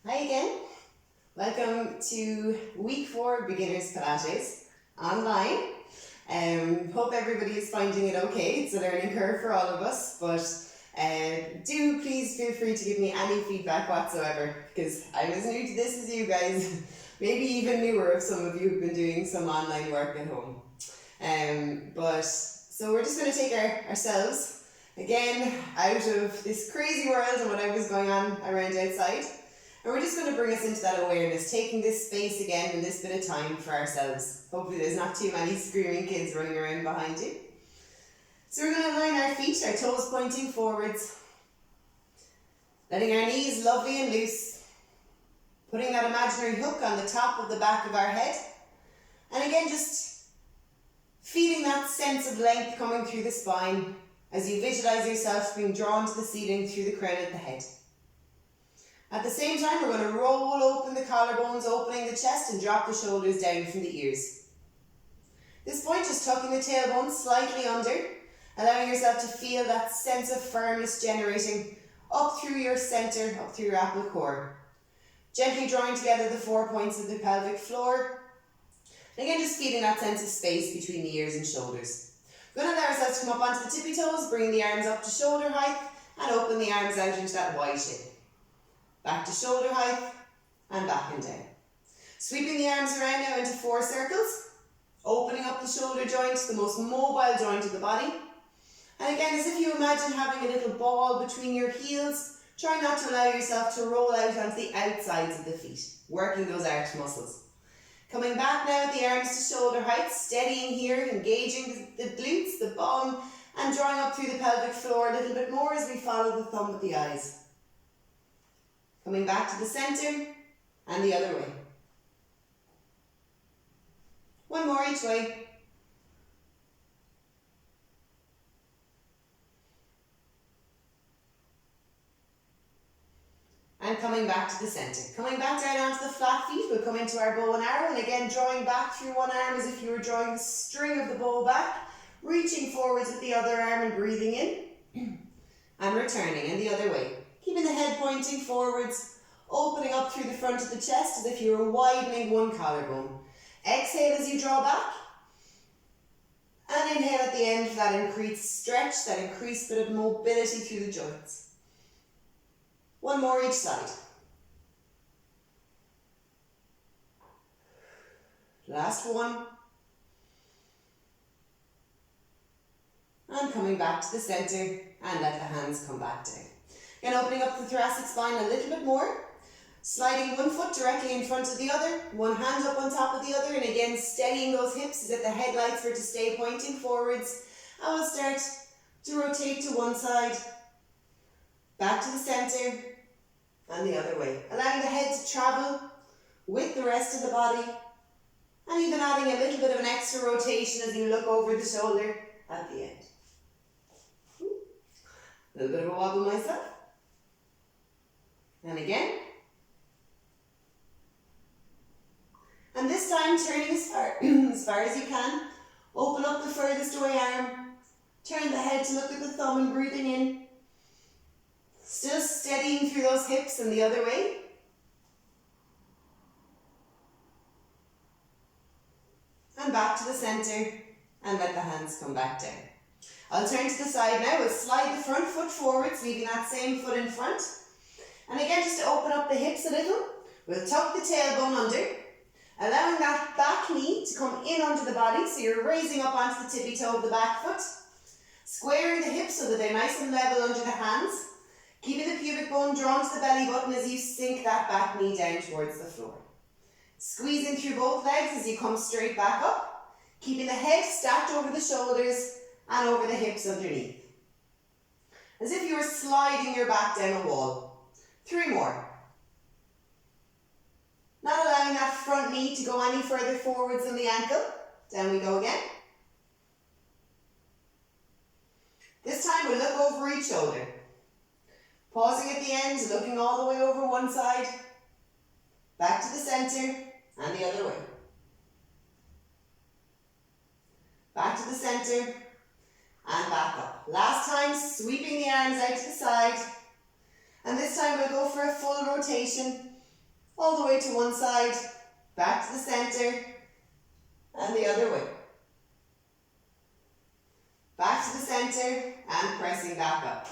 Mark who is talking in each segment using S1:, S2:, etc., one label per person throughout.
S1: Hi again. Welcome to week 4 Beginners Pilates online. Hope everybody is finding it okay. It's a learning curve for all of us, but do please feel free to give me any feedback whatsoever, because I'm as new to this as you guys, maybe even newer if some of you have been doing some online work at home. So we're just going to take ourselves again out of this crazy world and whatever was going on around outside. And we're just going to bring us into that awareness, taking this space again and this bit of time for ourselves. Hopefully there's not too many screaming kids running around behind you. So we're going to line our feet, our toes pointing forwards, letting our knees lovely and loose, putting that imaginary hook on the top of the back of our head, and again just feeling that sense of length coming through the spine as you visualize yourself being drawn to the ceiling through the crown of the head. At the same time, we're going to roll open the collarbones, opening the chest, and drop the shoulders down from the ears. This point, just tucking the tailbone slightly under, allowing yourself to feel that sense of firmness generating up through your center, up through your apple core. Gently drawing together the 4 points of the pelvic floor. And again, just feeling that sense of space between the ears and shoulders. We're going to allow ourselves to come up onto the tippy toes, bringing the arms up to shoulder height, and open the arms out into that Y shape. Back to shoulder height, and back and down. Sweeping the arms around now into 4 circles, opening up the shoulder joint, the most mobile joint of the body. And again, as if you imagine having a little ball between your heels, try not to allow yourself to roll out onto the outsides of the feet, working those arch muscles. Coming back now with the arms to shoulder height, steadying here, engaging the glutes, the bum, and drawing up through the pelvic floor a little bit more as we follow the thumb with the eyes. Coming back to the center and the other way. One more each way. And coming back to the center. Coming back down onto the flat feet, we'll come into our bow and arrow, and again drawing back through one arm as if you were drawing the string of the bow back, reaching forwards with the other arm and breathing in, and returning, and the other way. Keeping the head pointing forwards, opening up through the front of the chest as if you were widening one collarbone. Exhale as you draw back, and inhale at the end for that increased stretch, that increased bit of mobility through the joints. One more each side. Last one. And coming back to the center, and let the hands come back down. Again, opening up the thoracic spine a little bit more, sliding one foot directly in front of the other, one hand up on top of the other, and again steadying those hips as if the headlights were to stay pointing forwards. And we'll start to rotate to one side, back to the center, and the other way. Allowing the head to travel with the rest of the body, and even adding a little bit of an extra rotation as you look over the shoulder at the end. A little bit of a wobble myself. And again. And this time turning as far as you can. Open up the furthest away arm. Turn the head to look at the thumb and breathing in. Still steadying through those hips and the other way. And back to the center and let the hands come back down. I'll turn to the side now. We'll slide the front foot forwards, leaving that same foot in front. And again, just to open up the hips a little, we'll tuck the tailbone under, allowing that back knee to come in onto the body, so you're raising up onto the tippy toe of the back foot, squaring the hips so that they're nice and level under the hands, keeping the pubic bone drawn to the belly button as you sink that back knee down towards the floor. Squeezing through both legs as you come straight back up, keeping the head stacked over the shoulders and over the hips underneath. As if you were sliding your back down a wall. 3 more. Not allowing that front knee to go any further forwards than the ankle. Down we go again. This time we'll look over each shoulder. Pausing at the end, looking all the way over one side. Back to the center and the other way. Back to the center and back up. Last time, sweeping the arms out to the side. And this time we'll go for a full rotation, all the way to one side, back to the center, and the other way. Back to the center, and pressing back up.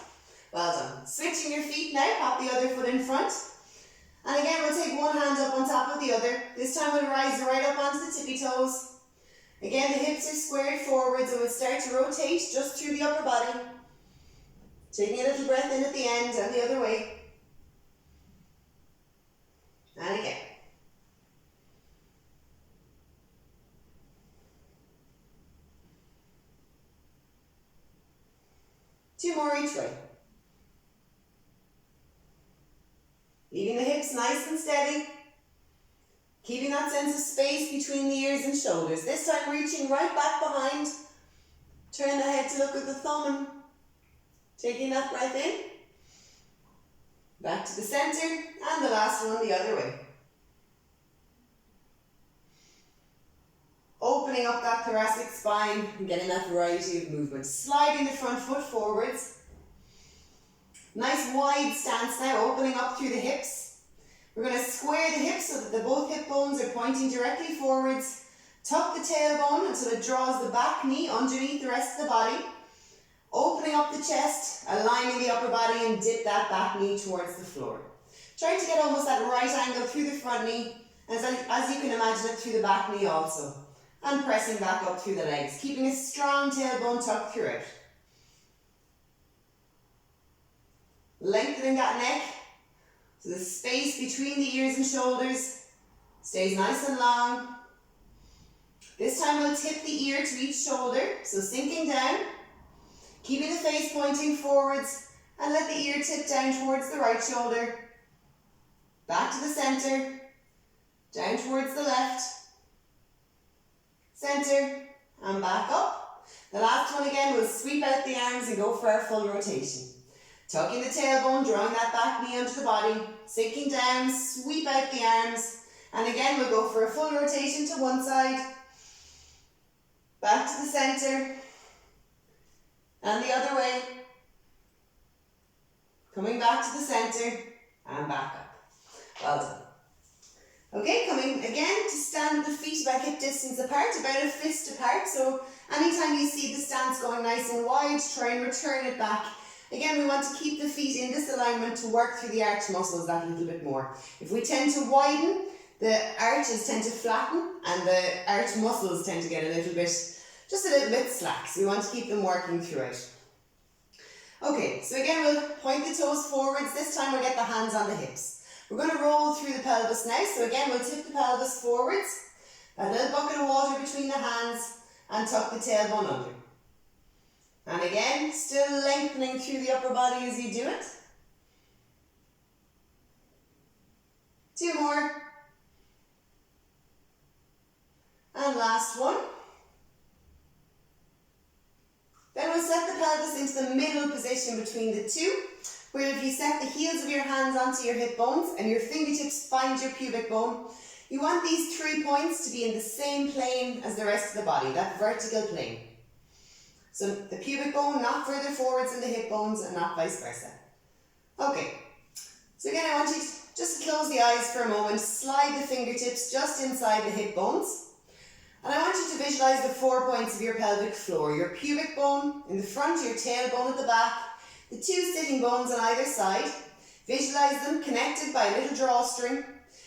S1: Well done. Switching your feet now, pop the other foot in front. And again, we'll take one hand up on top of the other. This time we'll rise right up onto the tippy toes. Again, the hips are squared forwards and we'll start to rotate just through the upper body. Taking a little breath in at the end and the other way. And again. Two more each way. Leaving the hips nice and steady. Keeping that sense of space between the ears and shoulders. This time reaching right back behind. Turn the head to look at the thumb and taking that breath in. Back to the center and the last one the other way. Opening up that thoracic spine and getting that variety of movement. Sliding the front foot forwards. Nice wide stance now, opening up through the hips. We're going to square the hips so that both hip bones are pointing directly forwards. Tuck the tailbone until it draws the back knee underneath the rest of the body. Opening up the chest, aligning the upper body and dip that back knee towards the floor. Try to get almost that right angle through the front knee, as you can imagine it through the back knee also. And pressing back up through the legs, keeping a strong tailbone tucked throughout. Lengthening that neck so the space between the ears and shoulders stays nice and long. This time we'll tip the ear to each shoulder, so sinking down, keeping the face pointing forwards, and let the ear tip down towards the right shoulder. Back to the center, down towards the left, center, and back up. The last one again, we'll sweep out the arms and go for our full rotation. Tucking the tailbone, drawing that back knee onto the body, sinking down, sweep out the arms, and again we'll go for a full rotation to one side, back to the center, and the other way, coming back to the center, and back up. Well done. Okay, coming again to stand with the feet about hip distance apart, about a fist apart, so anytime you see the stance going nice and wide, try and return it back. Again, we want to keep the feet in this alignment to work through the arch muscles that little bit more. If we tend to widen, the arches tend to flatten and the arch muscles tend to get a little bit, just a little bit slack. So we want to keep them working throughout. Okay, so again, we'll point the toes forwards. This time we'll get the hands on the hips. We're going to roll through the pelvis now. So again, we'll tip the pelvis forwards, a little bucket of water between the hands, and tuck the tailbone under. And again, still lengthening through the upper body as you do it. Two more. And last one. Then we'll set the pelvis into the middle position between the two, where if you set the heels of your hands onto your hip bones and your fingertips find your pubic bone, you want these 3 points to be in the same plane as the rest of the body, that vertical plane. So the pubic bone not further forwards than the hip bones and not vice versa. Okay, so again I want you just to close the eyes for a moment, slide the fingertips just inside the hip bones, and I want you to visualize the 4 points of your pelvic floor. Your pubic bone in the front, your tailbone at the back, the 2 sitting bones on either side. Visualize them connected by a little drawstring,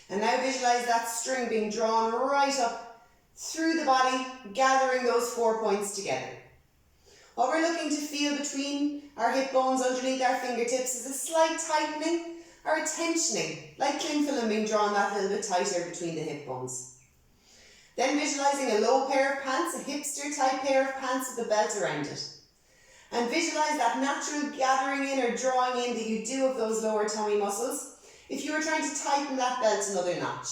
S1: and now visualize that string being drawn right up through the body, gathering those 4 points together. What we're looking to feel between our hip bones underneath our fingertips is a slight tightening or a tensioning, like cling film being drawn that little bit tighter between the hip bones. Then visualizing a low pair of pants, a hipster type pair of pants with a belt around it. And visualize that natural gathering in or drawing in that you do of those lower tummy muscles if you were trying to tighten that belt another notch.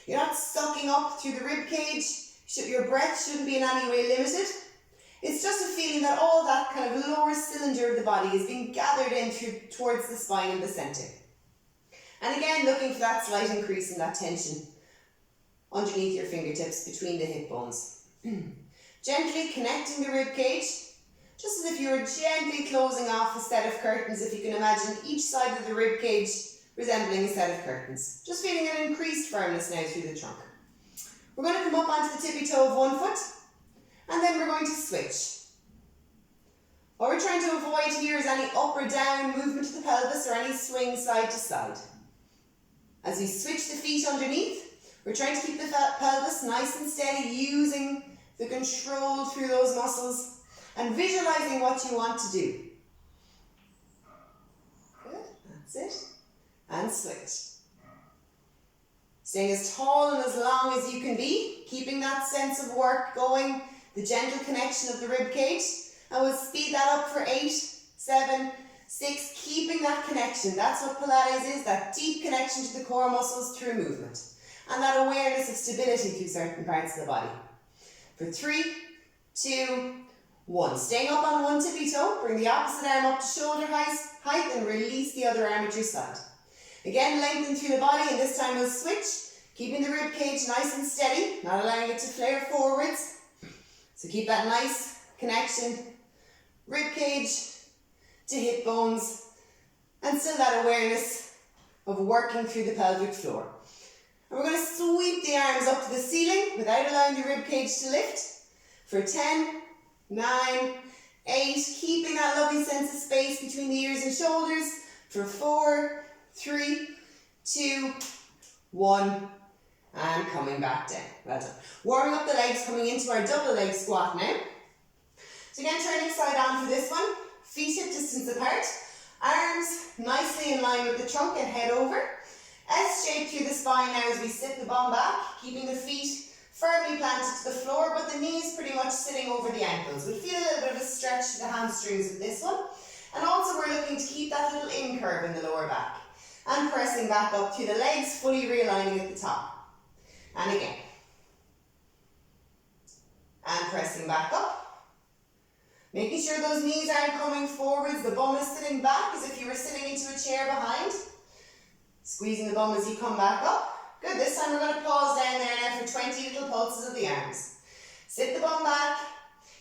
S1: You're not sucking up through the rib cage, your breath shouldn't be in any way limited. It's just a feeling that all that kind of lower cylinder of the body is being gathered in towards the spine in the centre. And again, looking for that slight increase in that tension underneath your fingertips between the hip bones. Gently connecting the rib cage, just as if you were gently closing off a set of curtains, if you can imagine each side of the rib cage resembling a set of curtains. Just feeling an increased firmness now through the trunk. We're going to come up onto the tippy toe of one foot, and then we're going to switch. What we're trying to avoid here is any up or down movement of the pelvis or any swing side to side. As we switch the feet underneath, we're trying to keep the pelvis nice and steady, using the control through those muscles and visualizing what you want to do. Good, that's it. And switch. Staying as tall and as long as you can be, keeping that sense of work going, the gentle connection of the rib cage. And we'll speed that up for 8, 7, 6, keeping that connection. That's what Pilates is, that deep connection to the core muscles through movement. And that awareness of stability through certain parts of the body. For 3, 2, 1. Staying up on one tippy toe, bring the opposite arm up to shoulder height and release the other arm at your side. Again, lengthen through the body, and this time we'll switch, keeping the rib cage nice and steady, not allowing it to flare forwards. So keep that nice connection, rib cage to hip bones, and still that awareness of working through the pelvic floor. And we're going to sweep the arms up to the ceiling without allowing the rib cage to lift for 10, 9, 8, keeping that lovely sense of space between the ears and shoulders for 4, 3, 2, 1, and coming back down. Well done. Warming up the legs, coming into our double leg squat now. So again, turning side on for this one. Feet hip distance apart. Arms nicely in line with the trunk and head over. S shape through the spine now as we sit the bum back, keeping the feet firmly planted to the floor, but the knees pretty much sitting over the ankles. We'll feel a little bit of a stretch to the hamstrings with this one. And also we're looking to keep that little in curve in the lower back. And pressing back up through the legs, fully realigning at the top. And again. And pressing back up. Making sure those knees aren't coming forwards, the bum is sitting back as if you were sitting into a chair behind. Squeezing the bum as you come back up. Good, this time we're going to pause down there now for 20 little pulses of the arms. Sit the bum back,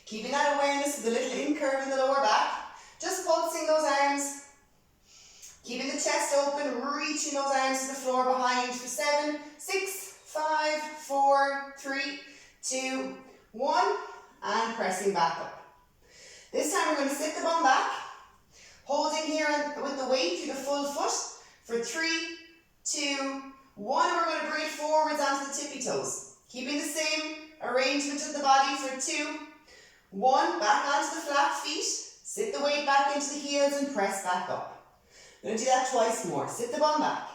S1: keeping that awareness of the little in curve in the lower back. Just pulsing those arms. Keeping the chest open, reaching those arms to the floor behind for 7, 6, 5, 4, 3, 2, 1, and pressing back up. This time we're going to sit the bum back, holding here with the weight through the full foot for 3, 2, 1, and we're going to bring it forwards onto the tippy toes. Keeping the same arrangement of the body for 2, 1, back onto the flat feet, sit the weight back into the heels and press back up. We're going to do that twice more. Sit the bum back.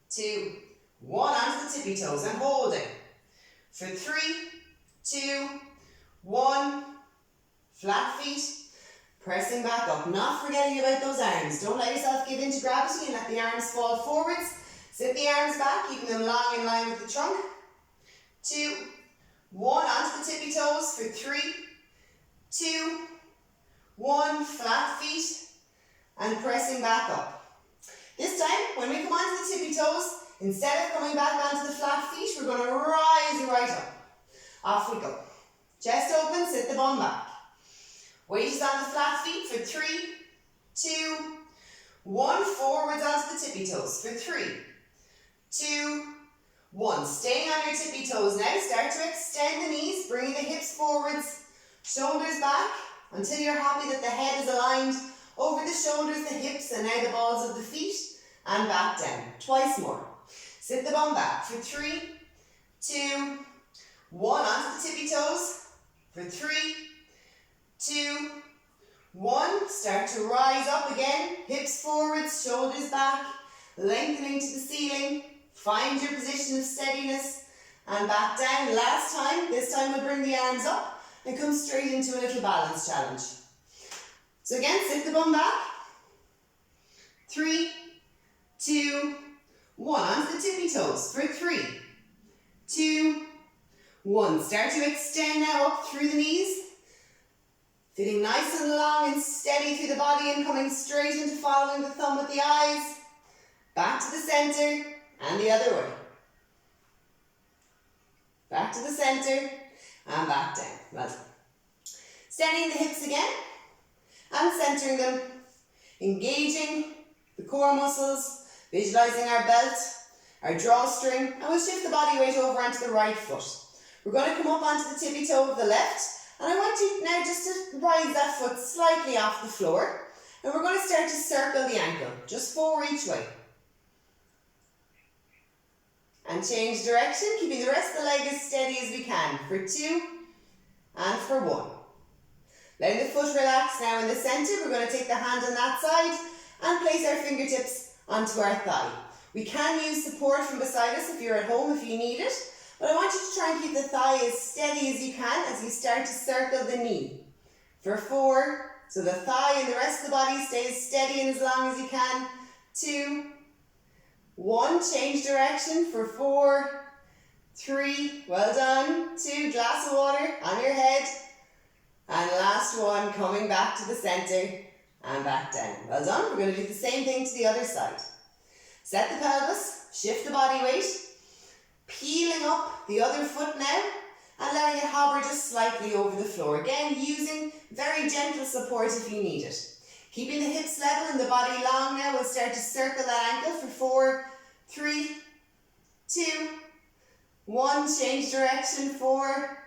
S1: 2, 1, onto the tippy toes and holding. For 3, 2, 1, flat feet, pressing back up. Not forgetting about those arms. Don't let yourself give in to gravity and let the arms fall forwards. Sit the arms back, keeping them long in line with the trunk. 2, 1, onto the tippy toes for 3, 2, 1, flat feet, and pressing back up. This time, when we come onto the tippy toes, instead of coming back onto the flat feet, we're going to rise right up. Off we go. Chest open, sit the bum back. Weight is on the flat feet for 3, 2, 1, forwards onto the tippy toes for 3, 2, 1. Staying on your tippy toes now. Start to extend the knees, bringing the hips forwards, shoulders back, until you're happy that the head is aligned over the shoulders, the hips, and now the balls of the feet, and back down. Twice more. Sit the bum back for 3, 2, 1, onto the tippy toes for 3, 2, 1. Start to rise up again. Hips forwards, shoulders back, lengthening to the ceiling. Find your position of steadiness and back down. Last time, this time we'll bring the arms up and come straight into a little balance challenge. So again, sit the bum back. 3, 2, 1. Onto the tippy toes for 3, 2, 1. Start to extend now up through the knees. Feeling nice and long and steady through the body and coming straight into following the thumb with the eyes. Back to the center and the other way. Back to the center and back down. Well done. Steadying the hips again and centering them. Engaging the core muscles, visualizing our belt, our drawstring, and we'll shift the body weight over onto the right foot. We're going to come up onto the tippy toe of the left, and I want you now just to rise that foot slightly off the floor, and we're going to start to circle the ankle, just 4 each way. And change direction, keeping the rest of the leg as steady as we can, for 2 and for 1. Letting the foot relax now in the centre, we're going to take the hand on that side and place our fingertips onto our thigh. We can use support from beside us if you're at home, if you need it, but I want you to try and keep the thigh as steady as you can as you start to circle the knee. For 4, so the thigh and the rest of the body stays steady and as long as you can. 2, 1, change direction for 4, 3, well done, 2, glass of water on your head, and last one, coming back to the centre and back down. Well done. We're going to do the same thing to the other side. Set the pelvis, shift the body weight, peeling up the other foot now and letting it hover just slightly over the floor. Again, using very gentle support if you need it. Keeping the hips level and the body long now, we'll start to circle that ankle for 4, 3, 2, 1, change direction, 4,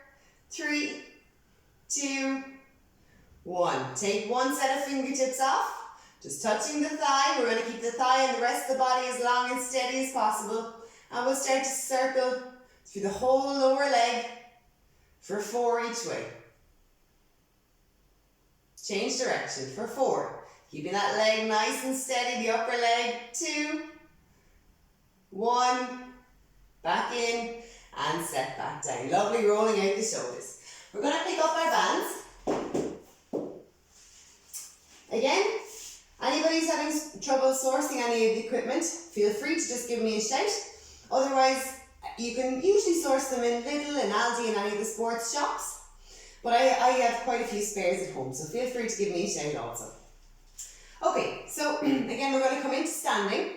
S1: 3, 2, 1. Take one set of fingertips off, just touching the thigh. We're going to keep the thigh and the rest of the body as long and steady as possible. And we'll start to circle through the whole lower leg for 4 each way. Change direction for 4. Keeping that leg nice and steady, the upper leg. 2, 1, back in and set back down. Lovely, rolling out the shoulders. We're going to pick up our bands. Again, anybody who's having trouble sourcing any of the equipment, feel free to just give me a shout. Otherwise, you can usually source them in Lidl and Aldi and any of the sports shops. But I have quite a few spares at home, so feel free to give me a shout also. Okay, so again, we're going to come into standing.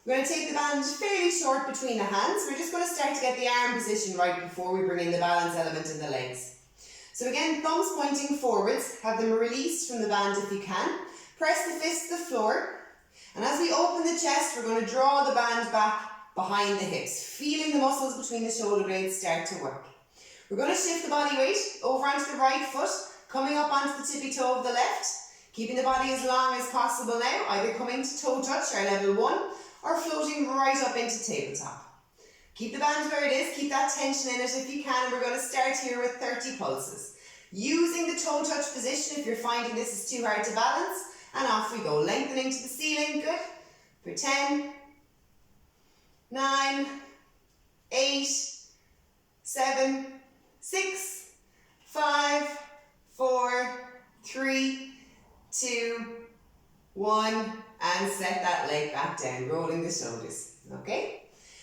S1: We're going to take the band fairly short between the hands. We're just going to start to get the arm position right before we bring in the balance element in the legs. So again, thumbs pointing forwards, have them released from the band if you can. Press the fists to the floor, and as we open the chest, we're going to draw the band back behind the hips, feeling the muscles between the shoulder blades start to work. We're going to shift the body weight over onto the right foot, coming up onto the tippy toe of the left, keeping the body as long as possible now, either coming to toe touch, our level 1, or floating right up into tabletop. Keep the band where it is, keep that tension in it if you can. We're going to start here with 30 pulses. Using the toe touch position if you're finding this is too hard to balance, and off we go, lengthening to the ceiling, good, for 10, 9, 8, 7, 6, 5, 4, 3, 2, 1, and set that leg back down, rolling the shoulders, okay?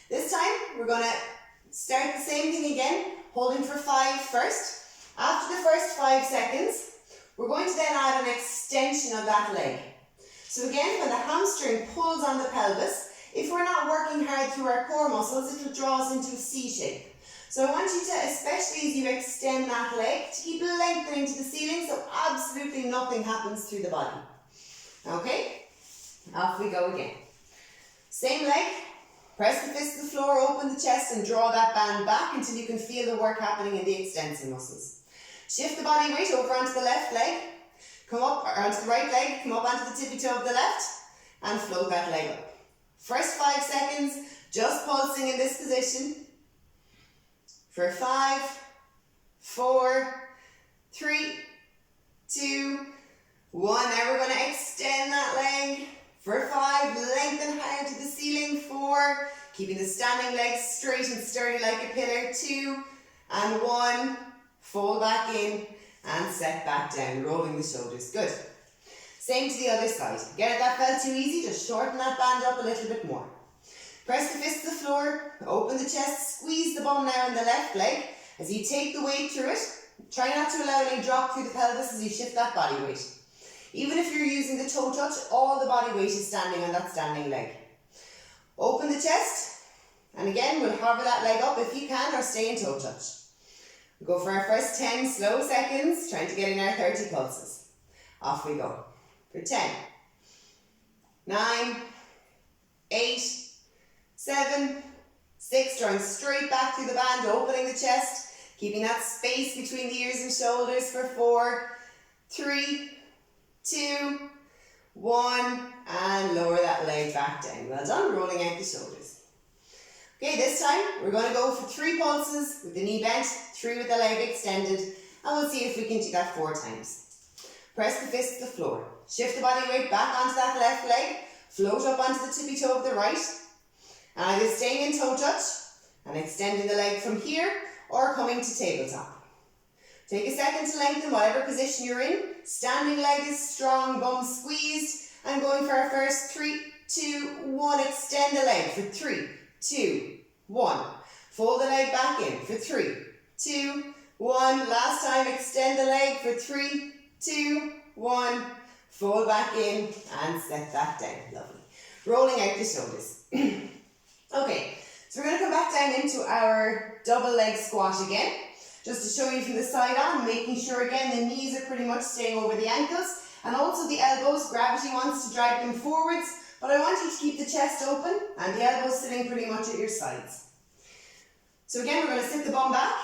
S1: This time, we're going to start the same thing again, holding for 5 first. After the first 5 seconds, we're going to then add an extension of that leg. So again, when the hamstring pulls on the pelvis, if we're not working hard through our core muscles, it will draw us into a C shape. So I want you to, especially as you extend that leg, to keep lengthening to the ceiling so absolutely nothing happens through the body. Okay? Off we go again. Same leg. Press the fist to the floor, open the chest and draw that band back until you can feel the work happening in the extensor muscles. Shift the body weight over onto the left leg, come up, or onto the right leg, come up onto the tippy toe of the left and float that leg up. First 5 seconds, just pulsing in this position. For 5, 4, 3, 2, 1. Now we're going to extend that leg. For 5, lengthen higher to the ceiling. 4, keeping the standing legs straight and sturdy like a pillar. 2 and 1, fold back in and set back down, rolling the shoulders. Good. Same to the other side. Again, if that felt too easy, just shorten that band up a little bit more. Press the fist to the floor, open the chest, squeeze the bum now in the left leg. As you take the weight through it, try not to allow any drop through the pelvis as you shift that body weight. Even if you're using the toe touch, all the body weight is standing on that standing leg. Open the chest, and again, we'll hover that leg up if you can, or stay in toe touch. We'll go for our first 10 slow seconds, trying to get in our 30 pulses. Off we go. For 10, 9, 8, 7, 6, drawing straight back through the band, opening the chest, keeping that space between the ears and shoulders for 4, 3, 2, 1, and lower that leg back down. Well done, rolling out the shoulders. Okay, this time we're going to go for 3 pulses with the knee bent, 3 with the leg extended, and we'll see if we can do that 4 times. Press the fist to the floor. Shift the body weight back onto that left leg, float up onto the tippy toe of the right, and either staying in toe touch and extending the leg from here or coming to tabletop. Take a second to lengthen whatever position you're in. Standing leg is strong, bum squeezed, and going for our first 3, 2, 1. Extend the leg for 3, 2, 1. Fold the leg back in for 3, 2, 1. Last time, extend the leg for 3, 2, 1. Fold back in and set that down. Lovely. Rolling out the shoulders. Okay, so we're going to come back down into our double leg squat again. Just to show you from the side on, making sure again the knees are pretty much staying over the ankles, and also the elbows. Gravity wants to drag them forwards, but I want you to keep the chest open and the elbows sitting pretty much at your sides. So again, we're going to sit the bum back.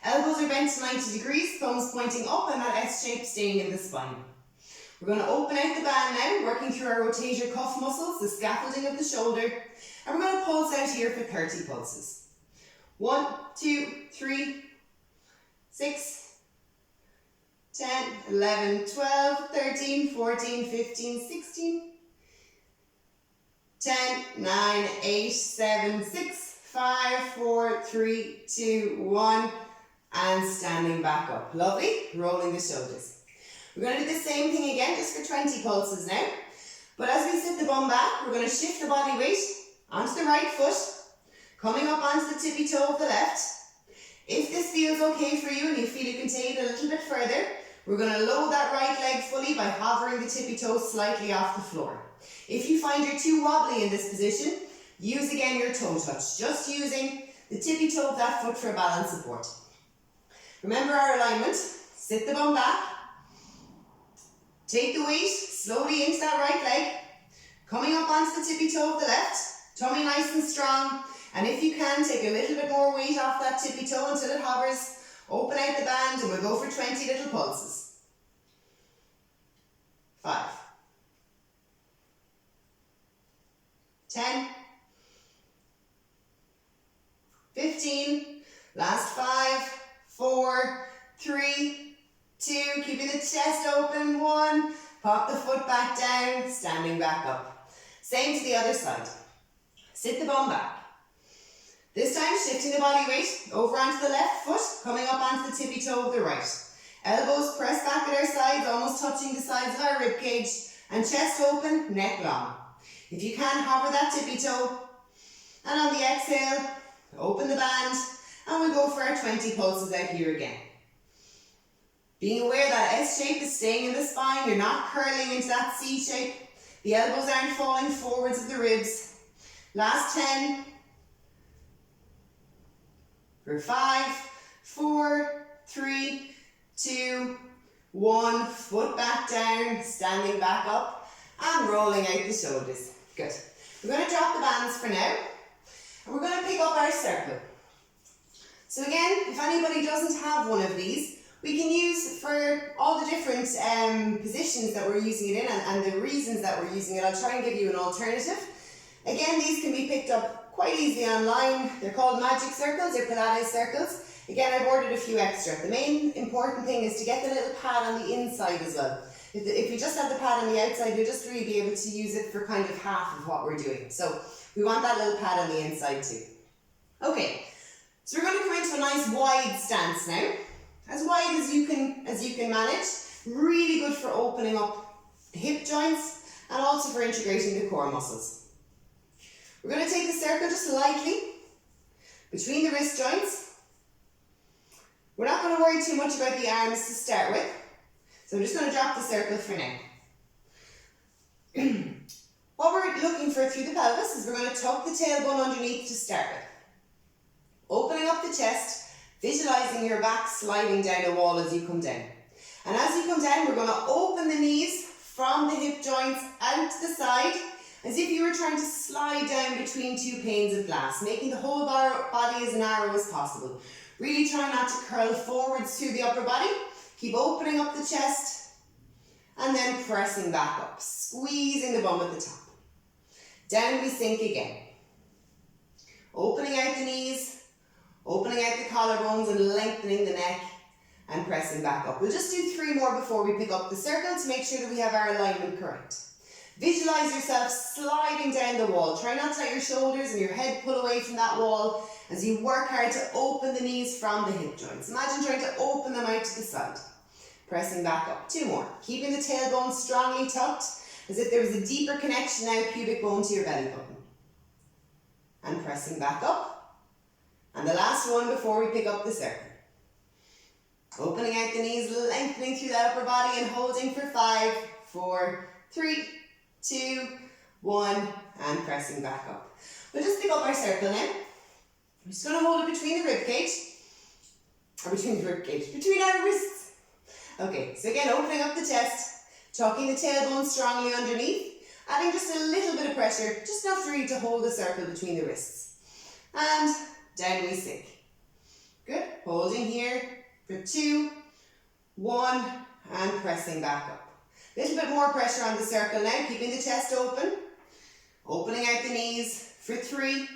S1: Elbows are bent to 90 degrees, thumbs pointing up, and that S shape staying in the spine. We're going to open out the band now, working through our rotator cuff muscles, the scaffolding of the shoulder, and we're going to pulse out here for 30 pulses. 1, 2, 3, 6, 10, 11, 12, 13, 14, 15, 16, 10, 9, 8, 7, 6, 5, 4, 3, 2, 1, and standing back up. Lovely. Rolling the shoulders. We're going to do the same thing again, just for 20 pulses now. But as we sit the bum back, we're going to shift the body weight onto the right foot, coming up onto the tippy toe of the left. If this feels okay for you and you feel you can take it a little bit further, we're going to load that right leg fully by hovering the tippy toe slightly off the floor. If you find you're too wobbly in this position, use again your toe touch, just using the tippy toe of that foot for balance support. Remember our alignment. Sit the bum back. Take the weight slowly into that right leg, coming up onto the tippy toe of the left, tummy nice and strong, and if you can, take a little bit more weight off that tippy toe until it hovers. Open out the band and we'll go for 20 little pulses. 5, 10, 15, last 5, 4, 3, 2, keeping the chest open, 1, pop the foot back down, standing back up. Same to the other side. Sit the bum back. This time, shifting the body weight over onto the left foot, coming up onto the tippy toe of the right. Elbows pressed back at our sides, almost touching the sides of our rib cage, and chest open, neck long. If you can, hover that tippy toe, and on the exhale, open the band, and we'll go for our 20 pulses out here again. Being aware that S shape is staying in the spine, you're not curling into that C shape. The elbows aren't falling forwards of the ribs. Last 10. For 5, 4, 3, 2, 1. Foot back down, standing back up, and rolling out the shoulders. Good. We're going to drop the bands for now, and we're going to pick up our circle. So again, if anybody doesn't have one of these, we can use for all the different positions that we're using it in and the reasons that we're using it. I'll try and give you an alternative. Again, these can be picked up quite easily online. They're called magic circles or Pilates circles. Again, I've ordered a few extra. The main important thing is to get the little pad on the inside as well. If you just have the pad on the outside, you'll just really be able to use it for kind of half of what we're doing. So we want that little pad on the inside too. Okay, so we're going to come into a nice wide stance now. As wide as you can manage. Really good for opening up the hip joints and also for integrating the core muscles. We're going to take the circle just lightly between the wrist joints. We're not going to worry too much about the arms to start with. So I'm just going to drop the circle for now. What we're looking for through the pelvis is we're going to tuck the tailbone underneath to start with. Opening up the chest, visualizing your back sliding down a wall as you come down. And as you come down, we're going to open the knees, from the hip joints out to the side, as if you were trying to slide down between two panes of glass, making the whole body as narrow as possible. Really try not to curl forwards through the upper body. Keep opening up the chest and then pressing back up, squeezing the bum at the top. Down we sink again. Opening out the knees, opening out the collarbones and lengthening the neck and pressing back up. We'll just do 3 more before we pick up the circle to make sure that we have our alignment correct. Visualize yourself sliding down the wall. Try not to let your shoulders and your head pull away from that wall as you work hard to open the knees from the hip joints. Imagine trying to open them out to the side. Pressing back up. 2 more. Keeping the tailbone strongly tucked as if there was a deeper connection now, pubic bone to your belly button. And pressing back up. And the last one before we pick up the circle. Opening out the knees, lengthening through that upper body and holding for 5, 4, 3, 2, 1, and pressing back up. We'll just pick up our circle now. I'm just going to hold it between the rib cage, between our wrists. Okay, so again, opening up the chest, tucking the tailbone strongly underneath, adding just a little bit of pressure, just enough for you to hold the circle between the wrists. And down we sink. Good, holding here for 2, 1, and pressing back up. A little bit more pressure on the circle now, keeping the chest open. Opening out the knees for 3,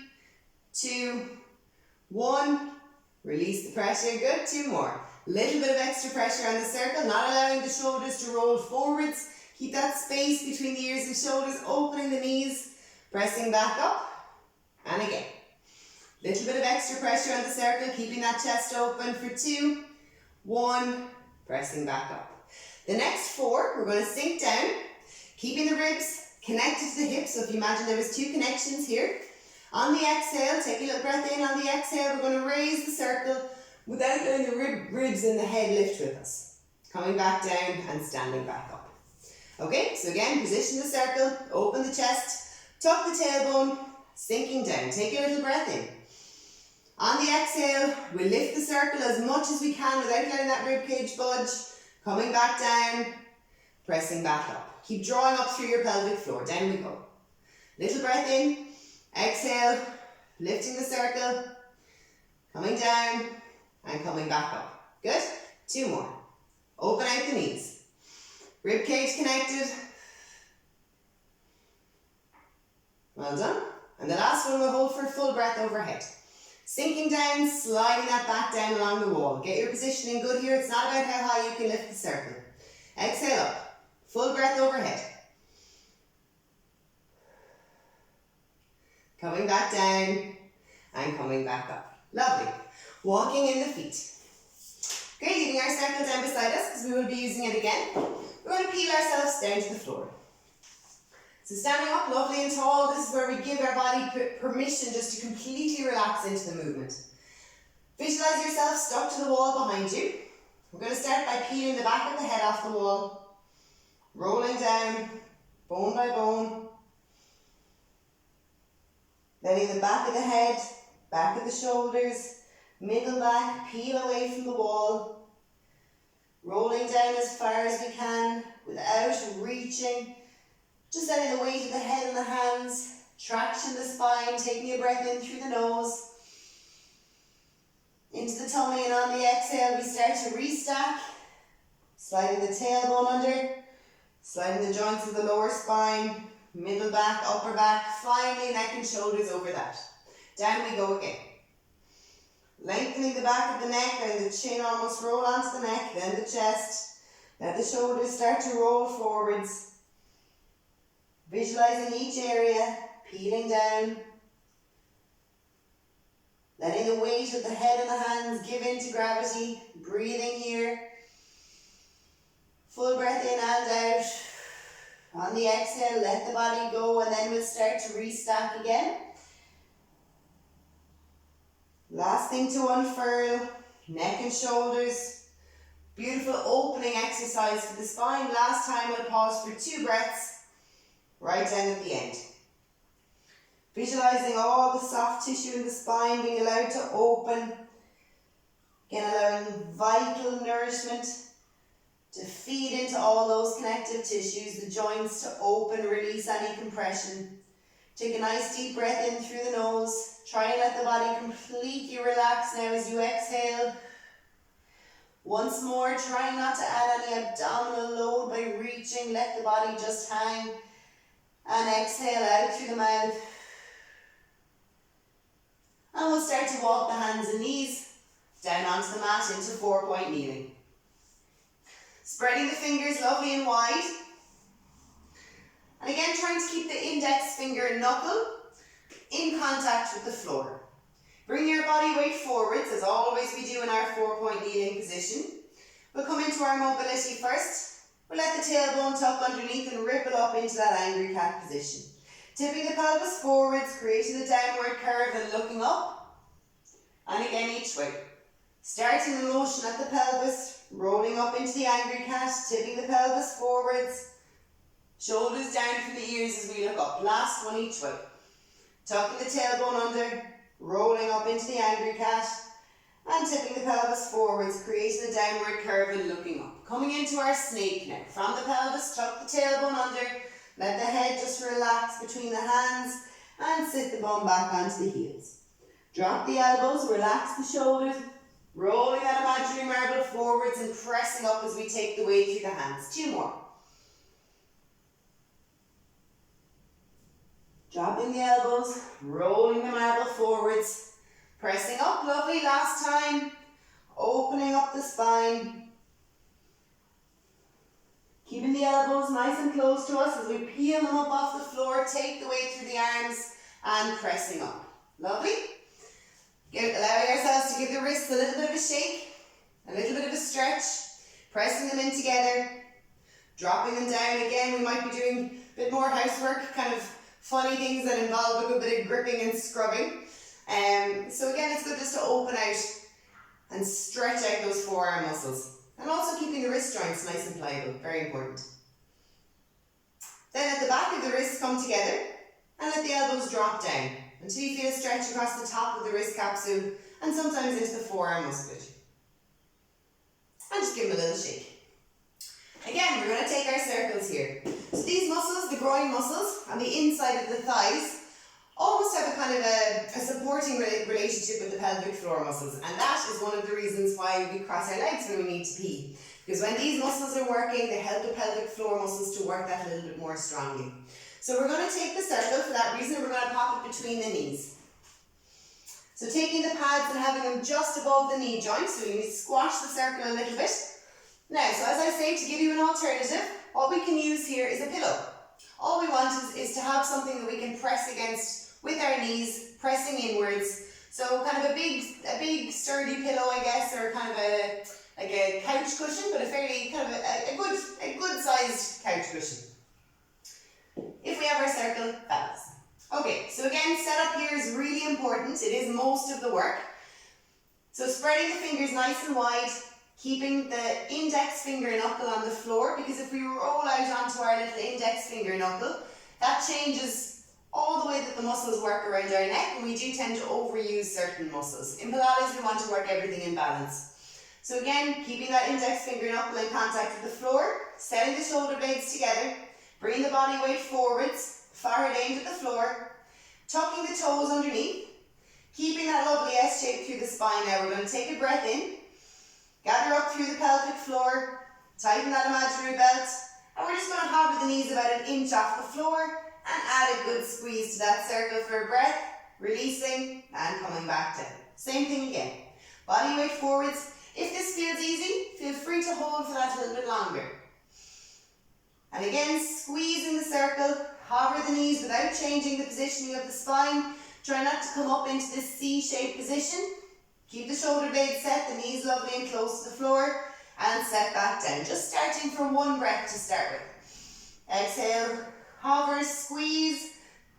S1: 2, 1. Release the pressure, good, 2 more. Little bit of extra pressure on the circle, not allowing the shoulders to roll forwards. Keep that space between the ears and shoulders, opening the knees, pressing back up, and again. Little bit of extra pressure on the circle, keeping that chest open for 2, 1, pressing back up. The next 4, we're going to sink down, keeping the ribs connected to the hips. So if you imagine there was 2 connections here. On the exhale, take a little breath in. On the exhale, we're going to raise the circle without letting the ribs and the head lift with us. Coming back down and standing back up. Okay, so again, position the circle, open the chest, tuck the tailbone, sinking down. Take a little breath in. On the exhale, we lift the circle as much as we can without letting that rib cage budge. Coming back down, pressing back up. Keep drawing up through your pelvic floor. Down we go. Little breath in. Exhale, lifting the circle. Coming down and coming back up. Good. 2 more. Open out the knees. Rib cage connected. Well done. And the last one we'll hold for full breath overhead. Sinking down, sliding that back down along the wall. Get your positioning good here. It's not about how high you can lift the circle. Exhale up. Full breath overhead. Coming back down and coming back up. Lovely. Walking in the feet. Great, leaving our circle down beside us because we will be using it again. We're going to peel ourselves down to the floor. So standing up, lovely and tall, this is where we give our body permission just to completely relax into the movement. Visualize yourself stuck to the wall behind you. We're going to start by peeling the back of the head off the wall, rolling down, bone by bone, letting the back of the head, back of the shoulders, middle back, peel away from the wall, rolling down as far as we can without reaching. Just letting the weight of the head and the hands, traction the spine, taking a breath in through the nose, into the tummy, and on the exhale we start to restack, sliding the tailbone under, sliding the joints of the lower spine, middle back, upper back, finally neck and shoulders over that. Down we go again. Lengthening the back of the neck, letting the chin almost roll onto the neck, then the chest, let the shoulders start to roll forwards. Visualizing each area, peeling down, letting the weight of the head and the hands give in to gravity, breathing here. Full breath in and out. On the exhale, let the body go, and then we'll start to restack again. Last thing to unfurl, neck and shoulders. Beautiful opening exercise for the spine. Last time we'll pause for 2 breaths. Right down at the end. Visualizing all the soft tissue in the spine being allowed to open. Again, allowing vital nourishment to feed into all those connective tissues, the joints to open, release any compression. Take a nice deep breath in through the nose. Try and let the body completely relax now as you exhale. Once more, try not to add any abdominal load by reaching. Let the body just hang. And exhale out through the mouth. And we'll start to walk the hands and knees down onto the mat into 4-point kneeling. Spreading the fingers lovely and wide. And again, trying to keep the index finger and knuckle in contact with the floor. Bring your body weight forwards, as always we do in our 4-point kneeling position. We'll come into our mobility first. We'll let the tailbone tuck underneath and ripple up into that angry cat position. Tipping the pelvis forwards, creating the downward curve and looking up. And again each way. Starting the motion at the pelvis, rolling up into the angry cat, tipping the pelvis forwards. Shoulders down from the ears as we look up. Last one each way. Tucking the tailbone under, rolling up into the angry cat, and tipping the pelvis forwards, creating the downward curve and looking up. Coming into our snake now. From the pelvis, tuck the tailbone under, let the head just relax between the hands, and sit the bum back onto the heels. Drop the elbows, relax the shoulders, rolling that imaginary marble forwards and pressing up as we take the weight through the hands. 2 more. Dropping the elbows, rolling the marble forwards, pressing up, lovely, last time, opening up the spine, keeping the elbows nice and close to us as we peel them up off the floor, take the weight through the arms and pressing up. Lovely. Allowing ourselves to give the wrists a little bit of a shake, a little bit of a stretch, pressing them in together, dropping them down again. We might be doing a bit more housework, kind of funny things that involve a good bit of gripping and scrubbing. So again, it's good just to open out and stretch out those forearm muscles. And also keeping the wrist joints nice and pliable, very important. Then at the back of the wrists come together and let the elbows drop down until you feel a stretch across the top of the wrist capsule and sometimes into the forearm musculature. And just give them a little shake. Again, we're going to take our circles here. So these muscles, the groin muscles on the inside of the thighs, almost have a kind of a supporting relationship with the pelvic floor muscles. And that is one of the reasons why we cross our legs when we need to pee. Because when these muscles are working, they help the pelvic floor muscles to work that a little bit more strongly. So we're going to take the circle. For that reason, we're going to pop it between the knees. So taking the pads and having them just above the knee joint, so you need to squash the circle a little bit. Now, so as I say, to give you an alternative, what we can use here is a pillow. All we want is to have something that we can press against with our knees, pressing inwards. So kind of a big sturdy pillow, I guess, or kind of like a couch cushion, but a fairly kind of a good sized couch cushion. If we have our circle, fabulous. Okay, so again, setup here is really important. It is most of the work. So spreading the fingers nice and wide, keeping the index finger knuckle on the floor, because if we roll out onto our little index finger knuckle, that changes all the way that the muscles work around our neck, and we do tend to overuse certain muscles. In Pilates, we want to work everything in balance. So again, keeping that index finger knuckle in contact with the floor, setting the shoulder blades together, bringing the body weight forwards, forehead aimed at the floor, tucking the toes underneath, keeping that lovely S shape through the spine. Now we're going to take a breath in, gather up through the pelvic floor, tighten that imaginary belt, and we're just going to hover the knees about an inch off the floor and add a good squeeze to that circle for a breath, releasing and coming back down. Same thing again. Body weight forwards. If this feels easy, feel free to hold for that a little bit longer. And again, squeezing the circle, hover the knees without changing the positioning of the spine. Try not to come up into this C-shaped position. Keep the shoulder blades set, the knees lovely and close to the floor, and set back down. Just starting from one breath to start with. Exhale, hover, squeeze,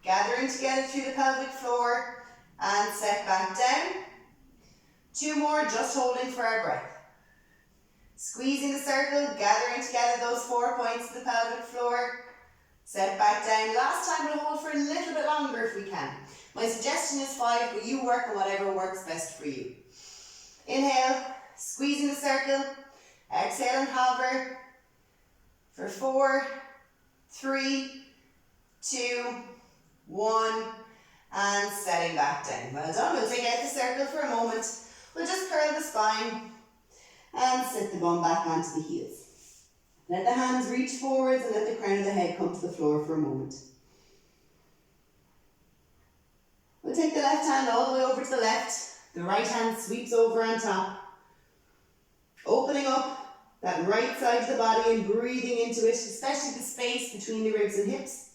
S1: gathering together through the pelvic floor, and set back down. 2 more, just holding for our breath. Squeezing the circle, gathering together those 4 points of the pelvic floor, set back down. Last time we'll hold for a little bit longer if we can. My suggestion is 5, but you work on whatever works best for you. Inhale, squeezing the circle. Exhale and hover. For 4, 3, 2, 1, and setting back down. Well done. We'll take out the circle for a moment. We'll just curl the spine and sit the bum back onto the heels. Let the hands reach forwards and let the crown of the head come to the floor for a moment. We'll take the left hand all the way over to the left. The right hand sweeps over on top. Opening up that right side of the body and breathing into it, especially the space between the ribs and hips.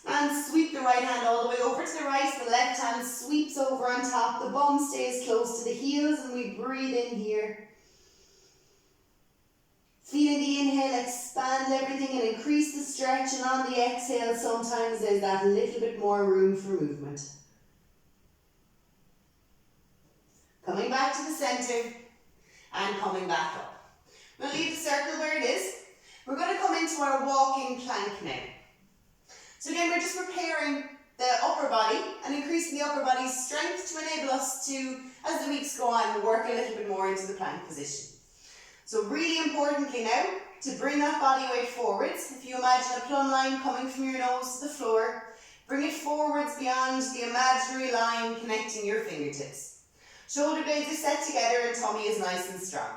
S1: And sweep the right hand all the way over to the right. The left hand sweeps over on top. The bum stays close to the heels and we breathe in here. Feeling the inhale, expand everything and increase the stretch, and on the exhale sometimes there's that little bit more room for movement. Coming back to the centre and coming back up. We'll leave the circle where it is. We're going to come into our walking plank now. So again, we're just preparing the upper body and increasing the upper body's strength to enable us to, as the weeks go on, work a little bit more into the plank position. So really importantly now, to bring that body weight forwards. If you imagine a plumb line coming from your nose to the floor, bring it forwards beyond the imaginary line connecting your fingertips. Shoulder blades are set together and tummy is nice and strong.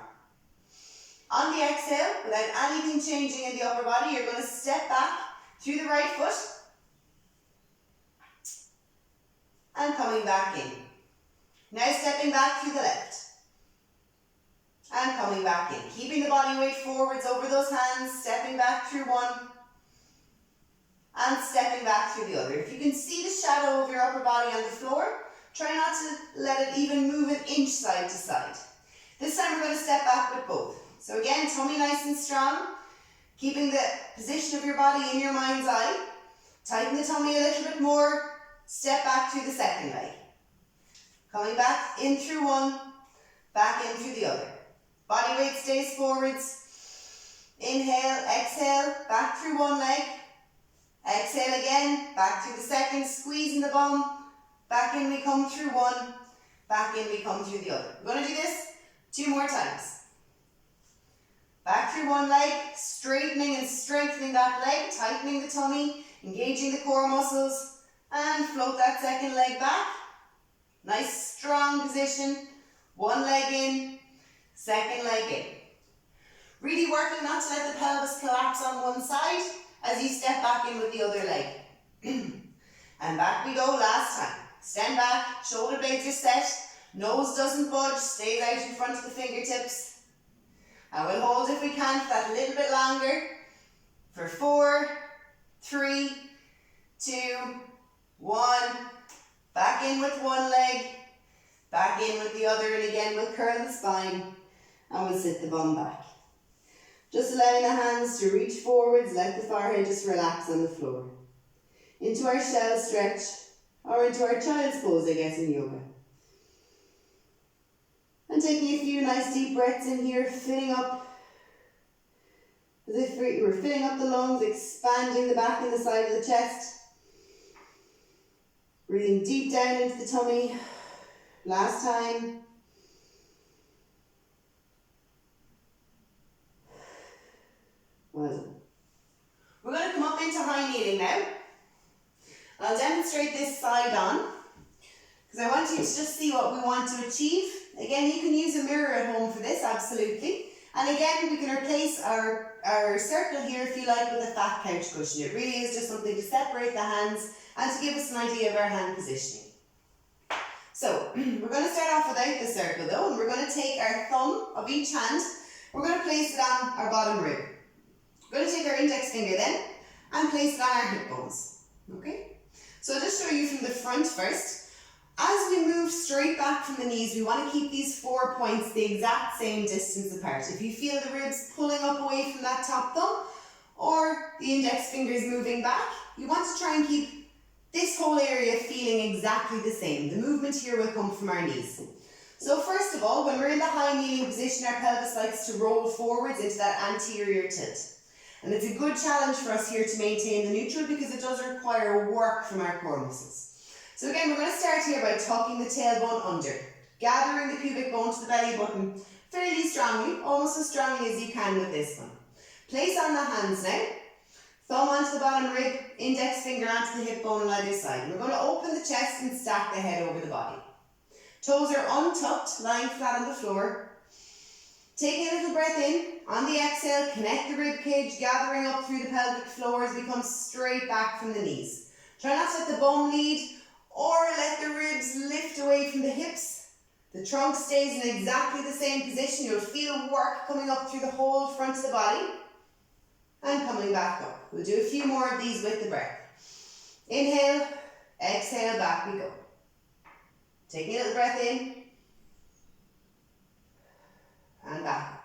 S1: On the exhale, without anything changing in the upper body, you're going to step back through the right foot and coming back in. Now stepping back through the left. And coming back in. Keeping the body weight forwards over those hands, stepping back through one, and stepping back through the other. If you can see the shadow of your upper body on the floor, try not to let it even move an inch side to side. This time we're going to step back with both. So again, tummy nice and strong, keeping the position of your body in your mind's eye. Tighten the tummy a little bit more, step back through the second leg. Coming back in through one, back in through the other. Body weight stays forwards. Inhale, exhale, back through one leg. Exhale again, back through the second, squeezing the bum. Back in we come through one, back in we come through the other. We're going to do this 2 more times. Back through one leg, straightening and strengthening that leg, tightening the tummy, engaging the core muscles, and float that second leg back. Nice strong position. One leg in, second leg in. Really working not to let the pelvis collapse on one side as you step back in with the other leg. And back we go last time. Stand back, shoulder blades are set, nose doesn't budge, stays out in front of the fingertips. And we'll hold if we can for that a little bit longer. For 4, 3, 2, 1. Back in with one leg, back in with the other, and again we'll curl the spine and we'll sit the bum back. Just allowing the hands to reach forwards, let the forehead just relax on the floor. Into our shell stretch, or into our child's pose, I guess, in yoga. And taking a few nice deep breaths in here, filling up, as if we're filling up the lungs, expanding the back and the side of the chest. Breathing deep down into the tummy. Last time. Well done. We're going to come up into high kneeling now. I'll demonstrate this side on, because I want you to just see what we want to achieve. Again, you can use a mirror at home for this, absolutely. And again, we can replace our circle here, if you like, with a fat couch cushion. It really is just something to separate the hands and to give us an idea of our hand positioning. So, we're going to start off without the circle though, and we're going to take our thumb of each hand, we're going to place it on our bottom rib. We're going to take our index finger then, and place it on our hip bones. Okay? So I'll just show you from the front first. As we move straight back from the knees, we want to keep these 4 points the exact same distance apart. If you feel the ribs pulling up away from that top thumb, or the index fingers moving back, you want to try and keep this whole area feeling exactly the same. The movement here will come from our knees. So first of all, when we're in the high kneeling position, our pelvis likes to roll forwards into that anterior tilt. And it's a good challenge for us here to maintain the neutral because it does require work from our core muscles. So again, we're going to start here by tucking the tailbone under, gathering the pubic bone to the belly button fairly strongly, almost as strongly as you can with this one. Place on the hands now. Thumb onto the bottom rib, index finger onto the hip bone on either side. We're going to open the chest and stack the head over the body. Toes are untucked, lying flat on the floor. Taking a little breath in. On the exhale, connect the rib cage, gathering up through the pelvic floor as we come straight back from the knees. Try not to let the bum lead or let the ribs lift away from the hips. The trunk stays in exactly the same position. You'll feel work coming up through the whole front of the body and coming back up. We'll do a few more of these with the breath. Inhale, exhale, back we go. Taking a little breath in and back up.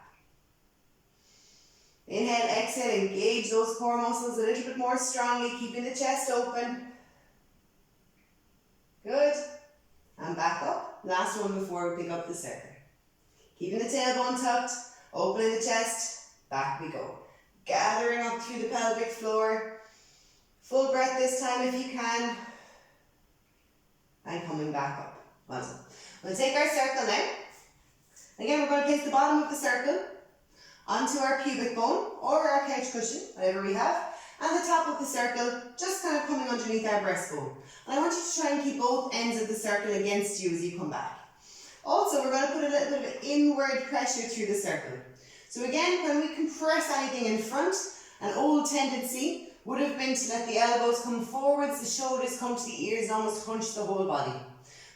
S1: Inhale, exhale, engage those core muscles a little bit more strongly, keeping the chest open. Good. And back up. Last one before we pick up the circle. Keeping the tailbone tucked, opening the chest, back we go. Gathering up through the pelvic floor. Full breath this time if you can. And coming back up. Well done. We'll take our circle now. Again, we're going to place the bottom of the circle onto our pubic bone or our couch cushion, whatever we have, and the top of the circle just kind of coming underneath our breastbone. And I want you to try and keep both ends of the circle against you as you come back. Also, we're going to put a little bit of inward pressure through the circle. So again, when we compress anything in front, an old tendency would have been to let the elbows come forwards, the shoulders come to the ears, and almost hunch the whole body.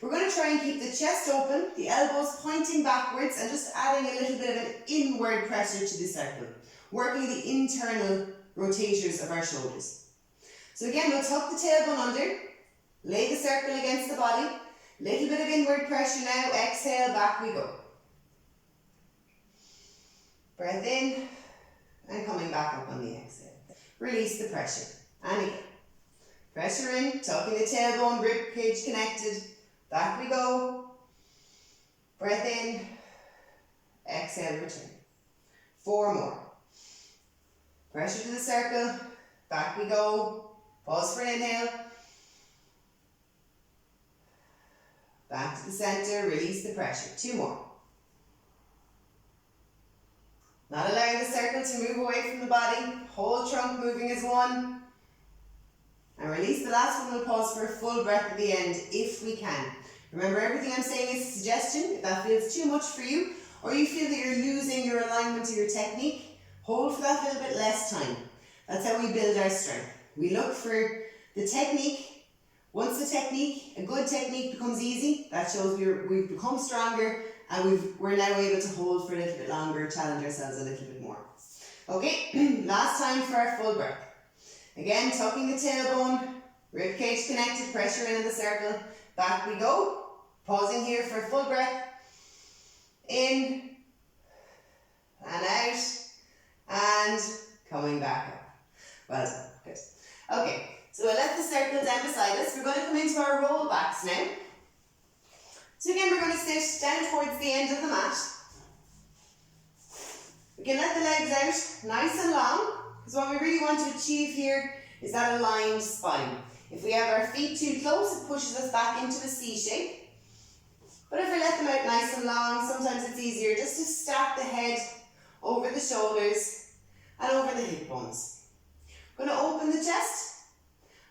S1: We're going to try and keep the chest open, the elbows pointing backwards, and just adding a little bit of an inward pressure to the circle, working the internal rotators of our shoulders. So again, we'll tuck the tailbone under, lay the circle against the body, little bit of inward pressure now, exhale, back we go. Breath in, and coming back up on the exhale. Release the pressure, and again. Pressure in, tucking the tailbone, rib cage connected, back we go. Breath in, exhale, return. 4 more. Pressure to the circle, back we go. Pause for an inhale. Back to the center, release the pressure. 2 more. Not allowing the circle to move away from the body. Whole trunk moving as one. And release the last one. We'll pause for a full breath at the end if we can. Remember, everything I'm saying is a suggestion. If that feels too much for you, or you feel that you're losing your alignment or your technique, hold for that little bit less time. That's how we build our strength. We look for the technique. Once the technique, a good technique becomes easy, that shows we've become stronger and we're now able to hold for a little bit longer, challenge ourselves a little bit more. Okay, last time for our full breath. Again, tucking the tailbone, rib cage connected, pressure into the circle. Back we go. Pausing here for a full breath. In and out and coming back up. Well done. Good. Okay, so we'll let the circle down beside us. We're going to come into our roll backs now. So again, we're going to sit down towards the end of the mat. We can let the legs out nice and long, because what we really want to achieve here is that aligned spine. If we have our feet too close, it pushes us back into a C shape. But if we let them out nice and long, sometimes it's easier just to stack the head over the shoulders and over the hip bones. We're going to open the chest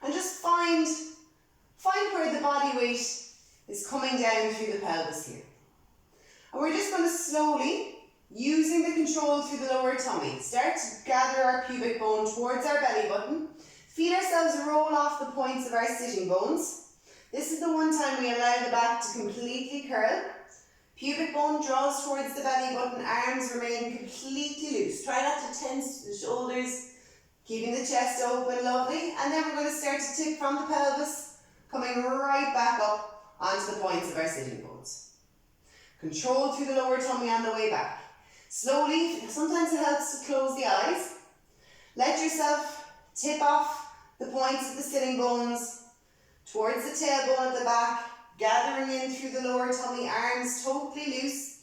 S1: and just find where the body weight is coming down through the pelvis here. And we're just going to slowly, using the control through the lower tummy, start to gather our pubic bone towards our belly button. Feel ourselves roll off the points of our sitting bones. This is the one time we allow the back to completely curl. Pubic bone draws towards the belly button, arms remain completely loose. Try not to tense the shoulders, keeping the chest open, lovely. And then we're going to start to tip from the pelvis, coming right back up onto the points of our sitting bones. Control through the lower tummy on the way back. Slowly, sometimes it helps to close the eyes. Let yourself tip off the points of the sitting bones towards the tailbone at the back, gathering in through the lower tummy, arms totally loose.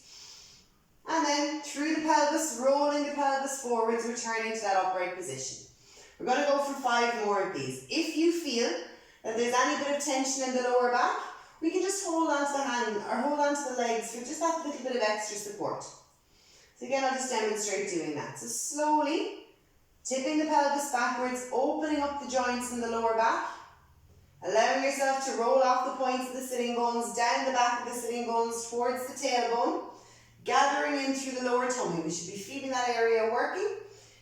S1: And then through the pelvis, rolling the pelvis forwards, returning to that upright position. We're going to go for 5 more of these. If you feel that there's any bit of tension in the lower back, we can just hold onto the hand or hold onto the legs for just that little bit of extra support. So again, I'll just demonstrate doing that. So slowly, Tipping the pelvis backwards, opening up the joints in the lower back. Allowing yourself to roll off the points of the sitting bones, down the back of the sitting bones towards the tailbone. Gathering in through the lower tummy. We should be feeling that area working.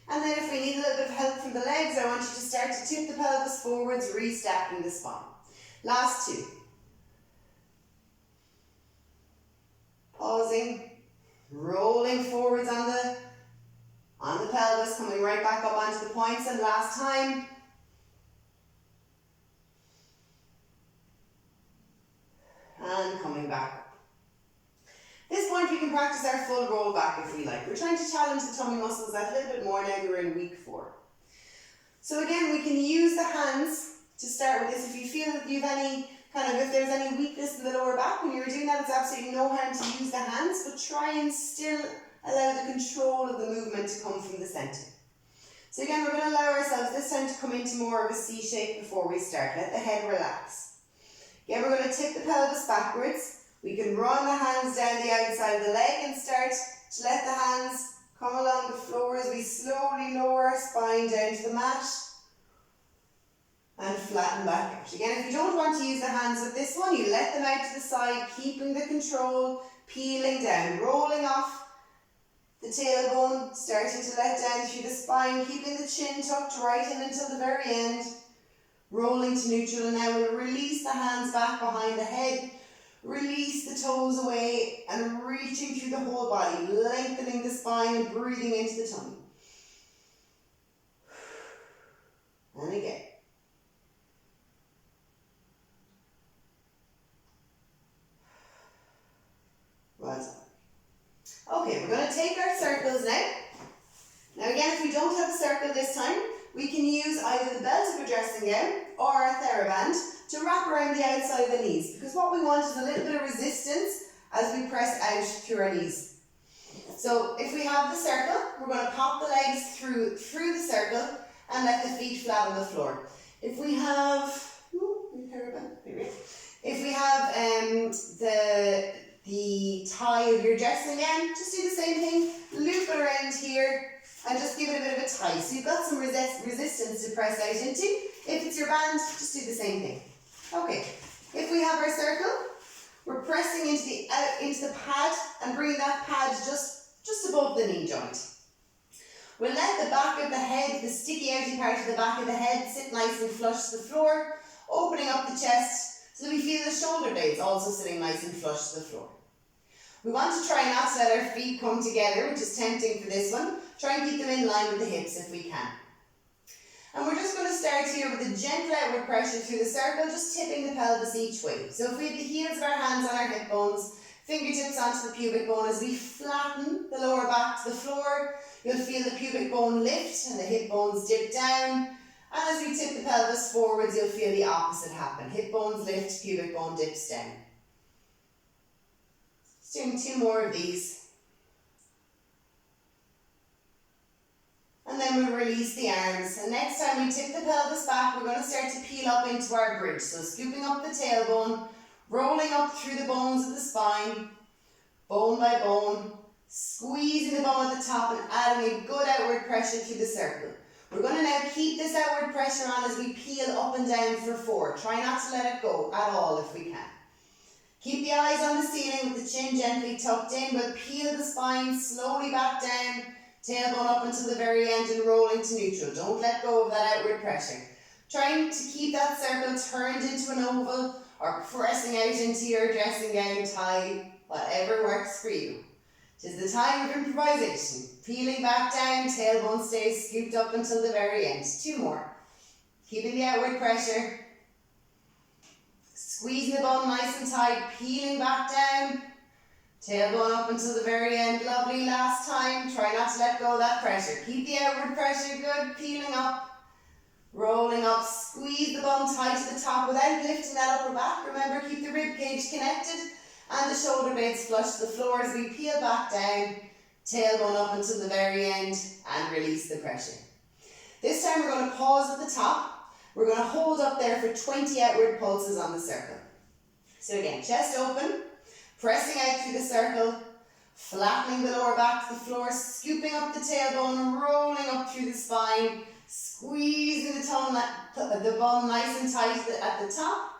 S1: And then if we need a little bit of help from the legs, I want you to start to tip the pelvis forwards, restacking the spine. Last two. Pausing, rolling forwards on the pelvis, coming right back up onto the points, and last time. And coming back up. At this point we can practice our full roll back if we like. We're trying to challenge the tummy muscles a little bit more now that we're in week 4. So again, we can use the hands to start with this. If you feel that you've if there's any weakness in the lower back when you're doing that, it's absolutely no harm to use the hands, but try and still allow the control of the movement to come from the centre. So again, we're going to allow ourselves this time to come into more of a C shape before we start. Let the head relax. Again, we're going to tip the pelvis backwards. We can run the hands down the outside of the leg and start to let the hands come along the floor as we slowly lower our spine down to the mat and flatten back out. Again, if you don't want to use the hands with this one, you let them out to the side, keeping the control, peeling down, rolling off the tailbone, starting to let down through the spine, keeping the chin tucked right in until the very end, rolling to neutral, and now we'll release the hands back behind the head. Release the toes away and reaching through the whole body, lengthening the spine and breathing into the tummy. And again. Well done. Okay, we're going to take our circles now. Now again, if we don't have a circle this time, we can use either the belt of a dressing gown or a TheraBand to wrap around the outside of the knees, because what we want is a little bit of resistance as we press out through our knees. So if we have the circle, we're going to pop the legs through the circle and let the feet flat on the floor. If we have the tie of your dressing gown, just do the same thing, loop it around here and just give it a bit of a tie. So you've got some resistance to press out into. If it's your band, just do the same thing. Okay, if we have our circle, we're pressing into the pad and bringing that pad just above the knee joint. We'll let the back of the head, the sticky outy part of the back of the head, sit nice and flush to the floor, opening up the chest so that we feel the shoulder blades also sitting nice and flush to the floor. We want to try not to let our feet come together, which is tempting for this one. Try and keep them in line with the hips if we can. And we're just going to start here with a gentle outward pressure through the circle, just tipping the pelvis each way. So if we have the heels of our hands on our hip bones, fingertips onto the pubic bone, as we flatten the lower back to the floor, you'll feel the pubic bone lift and the hip bones dip down. And as we tip the pelvis forwards, you'll feel the opposite happen. Hip bones lift, pubic bone dips down. Just doing 2 more of these. And then we release the arms. And next time we tip the pelvis back, we're going to start to peel up into our bridge. So scooping up the tailbone, rolling up through the bones of the spine, bone by bone, squeezing the bone at the top and adding a good outward pressure through the circle. We're going to now keep this outward pressure on as we peel up and down for 4. Try not to let it go at all if we can. Keep the eyes on the ceiling with the chin gently tucked in, but peel the spine slowly back down, tailbone up until the very end and rolling to neutral. Don't let go of that outward pressure. Trying to keep that circle turned into an oval or pressing out into your dressing gown tie, whatever works for you. Tis the time of improvisation. Peeling back down, tailbone stays scooped up until the very end. 2 more. Keeping the outward pressure. Squeezing the bone nice and tight, peeling back down. Tailbone up until the very end. Lovely. Last time. Try not to let go of that pressure. Keep the outward pressure good. Peeling up. Rolling up. Squeeze the bum tight to the top without lifting that upper back. Remember, keep the rib cage connected and the shoulder blades flush to the floor as we peel back down. Tailbone up until the very end and release the pressure. This time we're going to pause at the top. We're going to hold up there for 20 outward pulses on the circle. So again, chest open, pressing out through the circle, Flattening the lower back to the floor, scooping up the tailbone, rolling up through the spine, squeezing the bum nice and tight at the top.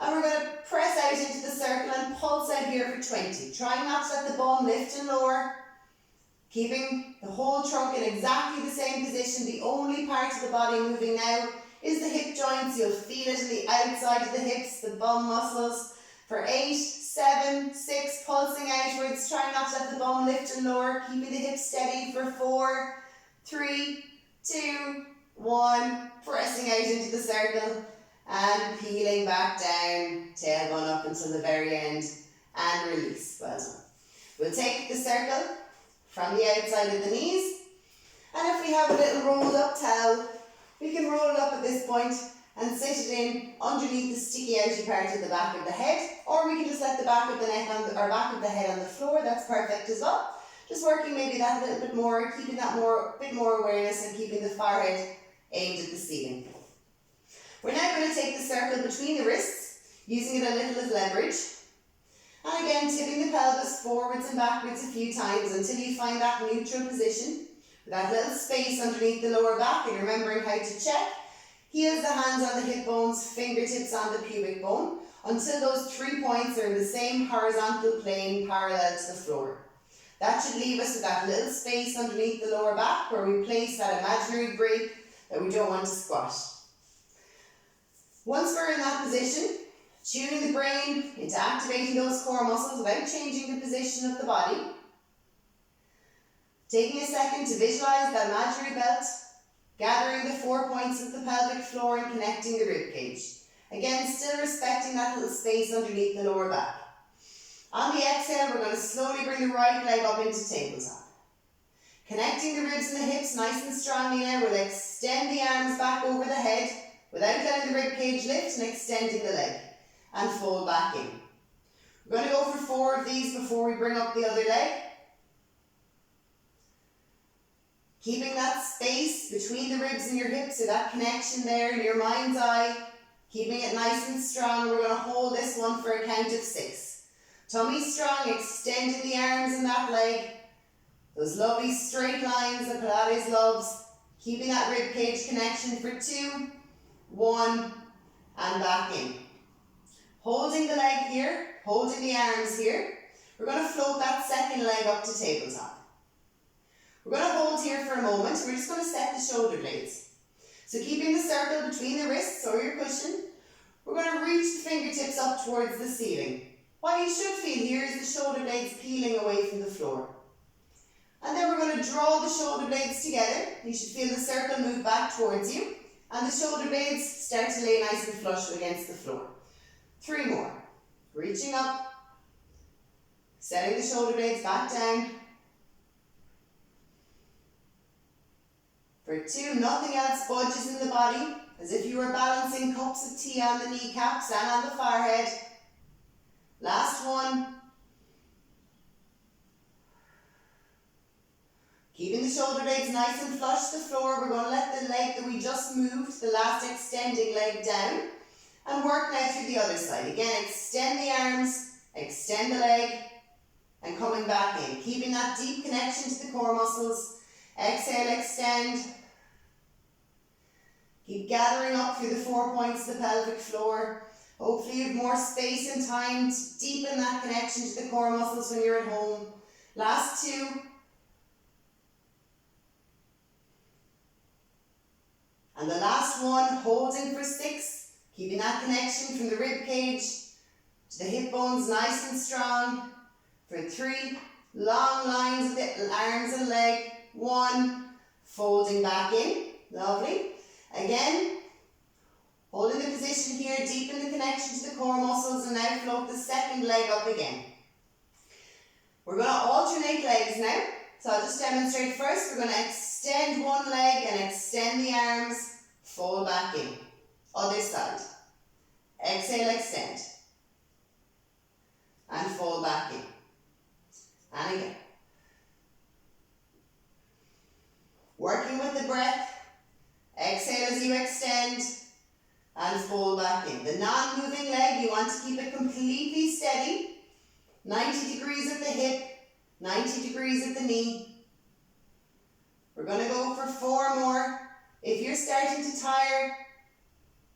S1: And we're going to press out into the circle and pulse out here for 20. Try not to let the bum lift and lower. Keeping the whole trunk in exactly the same position. The only part of the body moving now is the hip joints. You'll feel it in the outside of the hips, the bum muscles. For 8, 7, 6, pulsing outwards. Try not to let the bum lift and lower. Keeping the hips steady for 4, 3, 2, 1. Pressing out into the circle. And peeling back down, tailbone up until the very end, and release. Well done. We'll take the circle from the outside of the knees, and if we have a little rolled up towel, we can roll it up at this point and sit it in underneath the sticky outy part of the back of the head, or we can just let the back of the neck or back of the head on the floor. That's perfect as well. Just working maybe that a little bit more, keeping that bit more awareness and keeping the forehead aimed at the ceiling. We're now going to take the circle between the wrists, using it a little as leverage. And again, tipping the pelvis forwards and backwards a few times until you find that neutral position. With that little space underneath the lower back, and remembering how to check. Heels the hands on the hip bones, fingertips on the pubic bone, until those 3 points are in the same horizontal plane parallel to the floor. That should leave us with that little space underneath the lower back where we place that imaginary break that we don't want to squat. Once we're in that position, tuning the brain into activating those core muscles without changing the position of the body. Taking a second to visualize that imaginary belt, gathering the 4 points of the pelvic floor and connecting the rib cage. Again, still respecting that little space underneath the lower back. On the exhale, we're going to slowly bring the right leg up into tabletop. Connecting the ribs and the hips nice and strongly now, we'll extend the arms back over the head, without letting the rib cage lift, and extending the leg and fold back in. We're going to go for 4 of these before we bring up the other leg. Keeping that space between the ribs and your hips, so that connection there in your mind's eye, keeping it nice and strong. We're going to hold this one for a count of 6. Tummy strong, extending the arms in that leg. Those lovely straight lines that Pilates loves. Keeping that rib cage connection for 2, 1, and back in. Holding the leg here, holding the arms here. We're going to float that second leg up to tabletop. We're going to hold here for a moment. We're just going to set the shoulder blades. So keeping the circle between the wrists or your cushion, we're going to reach the fingertips up towards the ceiling. What you should feel here is the shoulder blades peeling away from the floor. And then we're going to draw the shoulder blades together. You should feel the circle move back towards you. And the shoulder blades start to lay nice and flush against the floor. 3 more. Reaching up. Setting the shoulder blades back down. For 2, nothing else budges in the body, as if you were balancing cups of tea on the kneecaps and on the forehead. Last one. Keeping the shoulder blades nice and flush to the floor, we're going to let the leg that we just moved, the last extending leg, down, and work now through the other side. Again, extend the arms, extend the leg, and coming back in. Keeping that deep connection to the core muscles. Exhale, extend. Keep gathering up through the 4 points of the pelvic floor. Hopefully you have more space and time to deepen that connection to the core muscles when you're at home. Last 2. And the last one, holding for 6. Keeping that connection from the rib cage to the hip bones nice and strong. For 3, long lines of the arms and leg. 1, folding back in. Lovely. Again, holding the position here, deepen the connection to the core muscles, and now float the second leg up again. We're going to alternate legs now. So I'll just demonstrate first. We're going to extend one leg and extend the arms, fold back in. Other side. Exhale, extend. And fold back in. And again. Working with the breath. Exhale as you extend and fold back in. The non-moving leg, you want to keep it completely steady. 90 degrees at the hip. 90 degrees at the knee. We're going to go for 4 more. If you're starting to tire,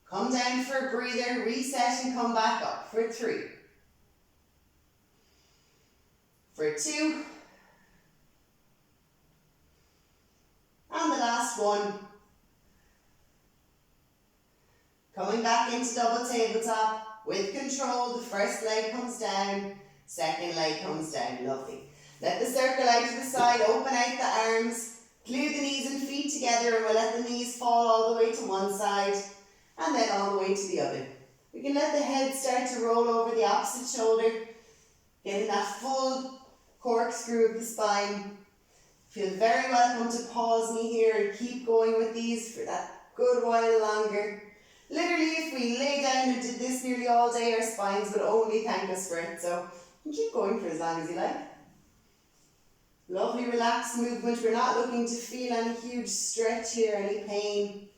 S1: come down for a breather, reset and come back up for 3. For 2. And the last one. Coming back into double tabletop. With control, the first leg comes down, second leg comes down. Lovely. Let the circle out to the side, open out the arms, glue the knees and feet together, and we'll let the knees fall all the way to one side and then all the way to the other. We can let the head start to roll over the opposite shoulder, getting that full corkscrew of the spine. Feel very welcome to pause me here and keep going with these for that good while longer. Literally, if we lay down and did this nearly all day, our spines would only thank us for it. So you can keep going for as long as you like. Lovely relaxed movement. We're not looking to feel any huge stretch here, any pain.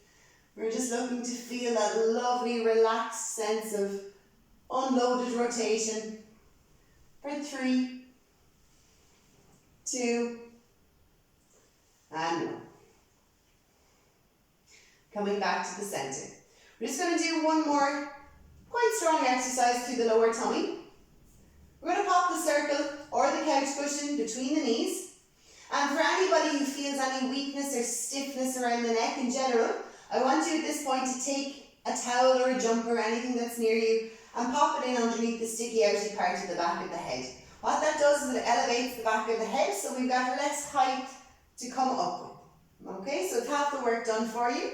S1: We're just looking to feel that lovely relaxed sense of unloaded rotation. For 3, 2, and 1. Coming back to the center. We're just going to do one more quite strong exercise through the lower tummy. We're going to pop the circle or the couch cushion between the knees. And for anybody who feels any weakness or stiffness around the neck in general, I want you at this point to take a towel or a jumper, anything that's near you, and pop it in underneath the sticky outy part of the back of the head. What that does is it elevates the back of the head, so we've got less height to come up with. Okay, so it's half the work done for you.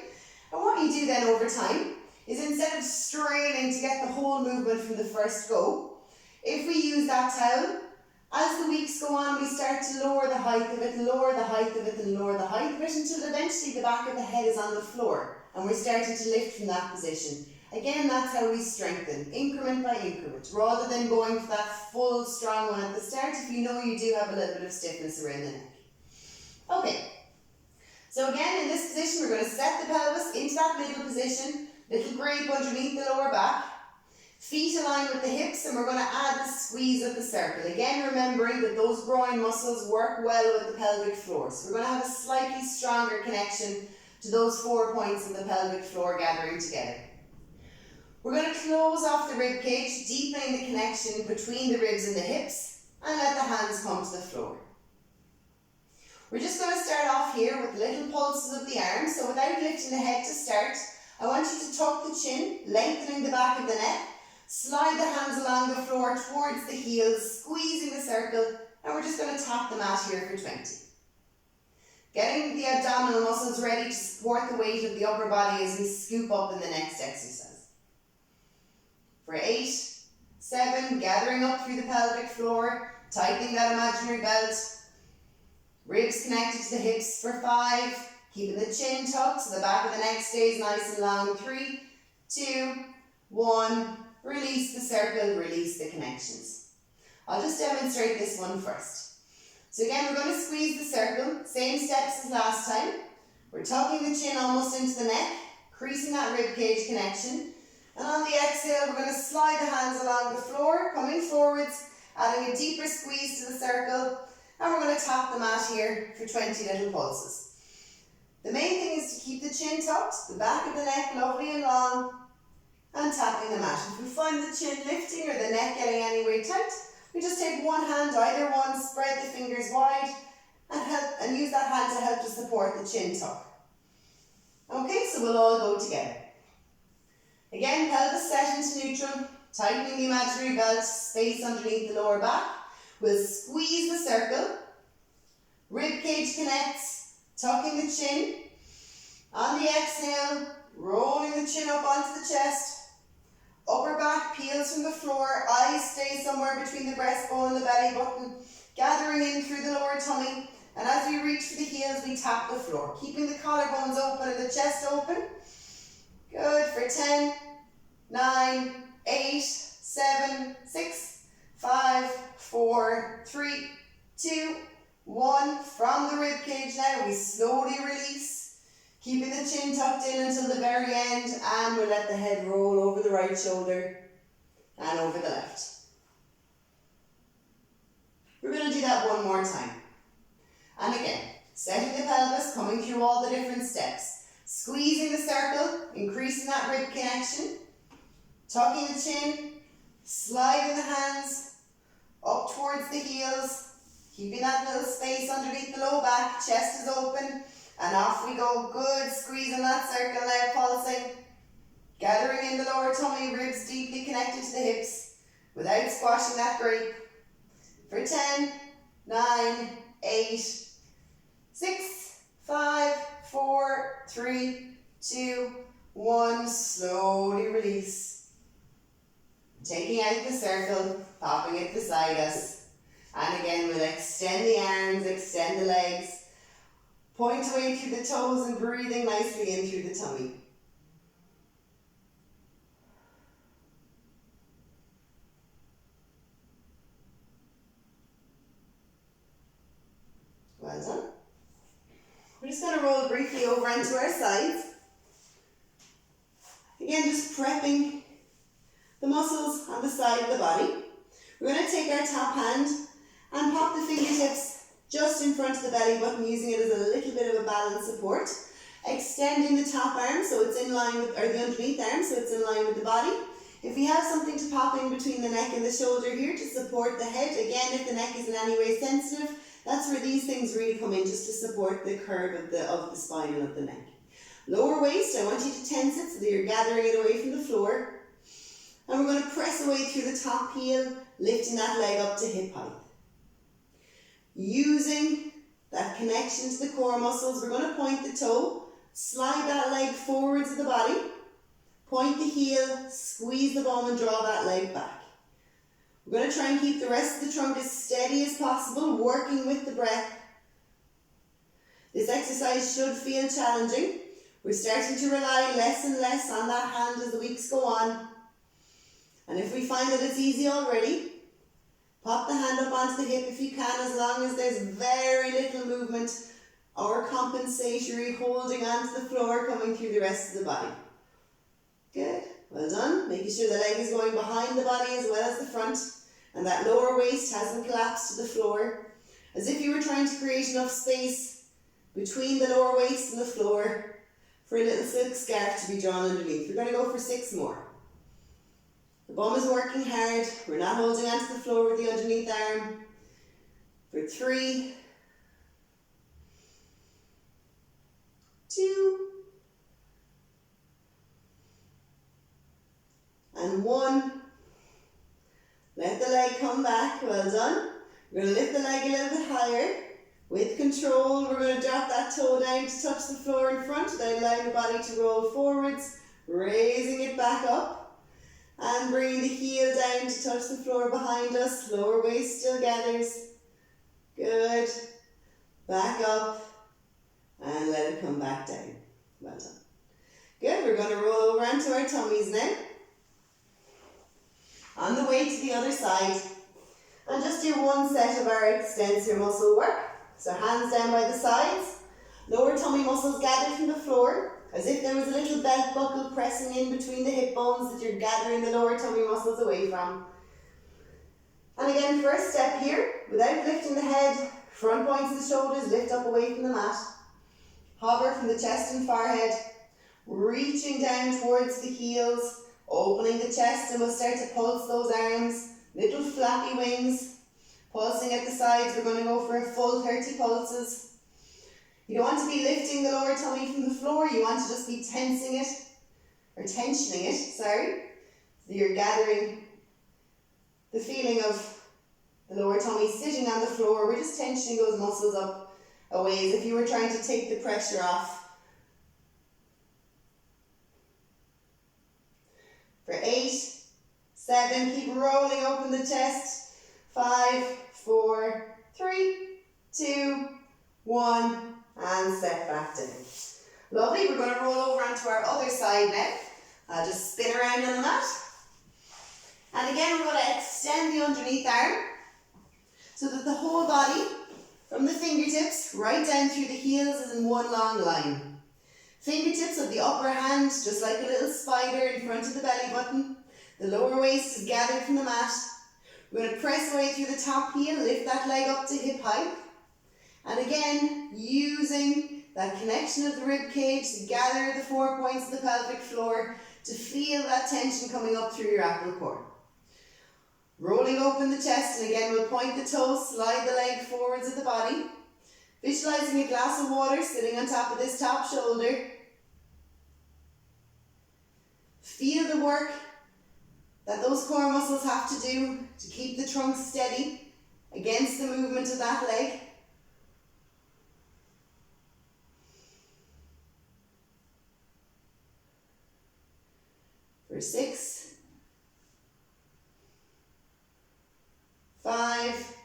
S1: And what you do then over time is instead of straining to get the whole movement from the first go, if we use that towel, as the weeks go on, we start to lower the height of it, lower the height of it, and lower the height of it until eventually the back of the head is on the floor and we're starting to lift from that position. Again, that's how we strengthen, increment by increment, rather than going for that full strong one at the start if you know you do have a little bit of stiffness around the neck. Okay, so again in this position we're going to set the pelvis into that middle position, little grape underneath the lower back, feet align with the hips, and we're going to add the squeeze of the circle. Again, remembering that those groin muscles work well with the pelvic floor. So we're going to have a slightly stronger connection to those 4 points of the pelvic floor gathering together. We're going to close off the rib cage, deepening the connection between the ribs and the hips, and let the hands come to the floor. We're just going to start off here with little pulses of the arms. So without lifting the head to start, I want you to tuck the chin, lengthening the back of the neck, slide the hands along the floor towards the heels, squeezing the circle, and we're just going to tap the mat here for 20. Getting the abdominal muscles ready to support the weight of the upper body as we scoop up in the next exercise. For 8, 7, gathering up through the pelvic floor, tightening that imaginary belt, ribs connected to the hips for 5, keeping the chin tucked so the back of the neck stays nice and long. 3, 2, 1, release the circle, release the connections. I'll just demonstrate this one first. So again, we're going to squeeze the circle, same steps as last time. We're tucking the chin almost into the neck, creasing that rib cage connection. And on the exhale, we're going to slide the hands along the floor, coming forwards, adding a deeper squeeze to the circle, and we're going to tap the mat here for 20 little pulses. The main thing is to keep the chin tucked, the back of the neck lovely and long, and tapping the mat. If we find the chin lifting or the neck getting any way tight, we just take one hand, either one, spread the fingers wide, and use that hand to help to support the chin tuck. Okay, so we'll all go together. Again, pelvis set into neutral, tightening the imaginary belt, space underneath the lower back. We'll squeeze the circle, rib cage connects, tucking the chin. On the exhale, rolling the chin up onto the chest. Upper back peels from the floor, eyes stay somewhere between the breastbone and the belly button, gathering in through the lower tummy. And as we reach for the heels, we tap the floor, keeping the collarbones open and the chest open. Good, for 10, 9, 8, 7, 6, 5, 4, 3, 2, 1. From the rib cage now, we slowly release, keeping the chin tucked in until the very end, and we'll let the head roll over the right shoulder and over the left. We're going to do that one more time. And again, setting the pelvis, coming through all the different steps. Squeezing the circle, increasing that rib connection. Tucking the chin, sliding the hands up towards the heels. Keeping that little space underneath the low back, chest is open. And off we go. Good, squeezing that circle there, pulsing. Gathering in the lower tummy, ribs deeply connected to the hips without squashing that grape. For 10, 9, 8, 6, 5, 4, 3, 2, 1. Slowly release. Taking out the circle, popping it beside us. And again, we'll extend the arms, extend the legs. Point away through the toes and breathing nicely in through the tummy. Well done. We're just going to roll briefly over onto our sides. Again, just prepping the muscles on the side of the body. We're going to take our top hand and pop the fingertips just in front of the belly button, using it as a little bit of a balance support. Extending the top arm so it's in line with, or the underneath arm so it's in line with the body. If we have something to pop in between the neck and the shoulder here to support the head, again, if the neck is in any way sensitive, that's where these things really come in, just to support the curve of the spine and of the neck. Lower waist, I want you to tense it so that you're gathering it away from the floor. And we're going to press away through the top heel, lifting that leg up to hip height. Using that connection to the core muscles, we're going to point the toe, slide that leg forwards of the body, point the heel, squeeze the bum and draw that leg back. We're going to try and keep the rest of the trunk as steady as possible, working with the breath. This exercise should feel challenging. We're starting to rely less and less on that hand as the weeks go on. And if we find that it's easy already, pop the hand up onto the hip if you can, as long as there's very little movement or compensatory holding onto the floor coming through the rest of the body. Good, well done. Making sure the leg is going behind the body as well as the front, and that lower waist hasn't collapsed to the floor, as if you were trying to create enough space between the lower waist and the floor for a little silk scarf to be drawn underneath. We're going to go for 6 more. The bum is working hard. We're not holding onto the floor with the underneath arm. For 3, 2, and 1. Let the leg come back. Well done. We're going to lift the leg a little bit higher. With control, we're going to drop that toe down to touch the floor in front without allowing the body to roll forwards. Raising it back up. And bring the heel down to touch the floor behind us. Lower waist still gathers. Good. Back up. And let it come back down. Well done. Good. We're going to roll over onto our tummies now. On the way to the other side. And just do one set of our extensor muscle work. So hands down by the sides. Lower tummy muscles gathered from the floor, as if there was a little belt buckle pressing in between the hip bones that you're gathering the lower tummy muscles away from. And again, first step here, without lifting the head, front points of the shoulders lift up away from the mat. Hover from the chest and forehead, reaching down towards the heels, opening the chest, and we'll start to pulse those arms, little flappy wings, pulsing at the sides. We're going to go for a full 30 pulses. You don't want to be lifting the lower tummy from the floor, you want to just be tensioning it, so you're gathering the feeling of the lower tummy sitting on the floor. We're just tensioning those muscles up away as if you were trying to take the pressure off. For 8, 7, keep rolling open the chest. 5, 4, 3, 2, 1. And step back down. Lovely, we're going to roll over onto our other side now. I'll just spin around on the mat. And again, we're going to extend the underneath arm so that the whole body, from the fingertips right down through the heels, is in one long line. Fingertips of the upper hand, just like a little spider in front of the belly button. The lower waist is gathered from the mat. We're going to press away through the top heel, lift that leg up to hip height. And again, using that connection of the rib cage to gather the 4 points of the pelvic floor to feel that tension coming up through your apple core. Rolling open the chest, and again we'll point the toes, slide the leg forwards of the body. Visualizing a glass of water sitting on top of this top shoulder. Feel the work that those core muscles have to do to keep the trunk steady against the movement of that leg. For 6, 5,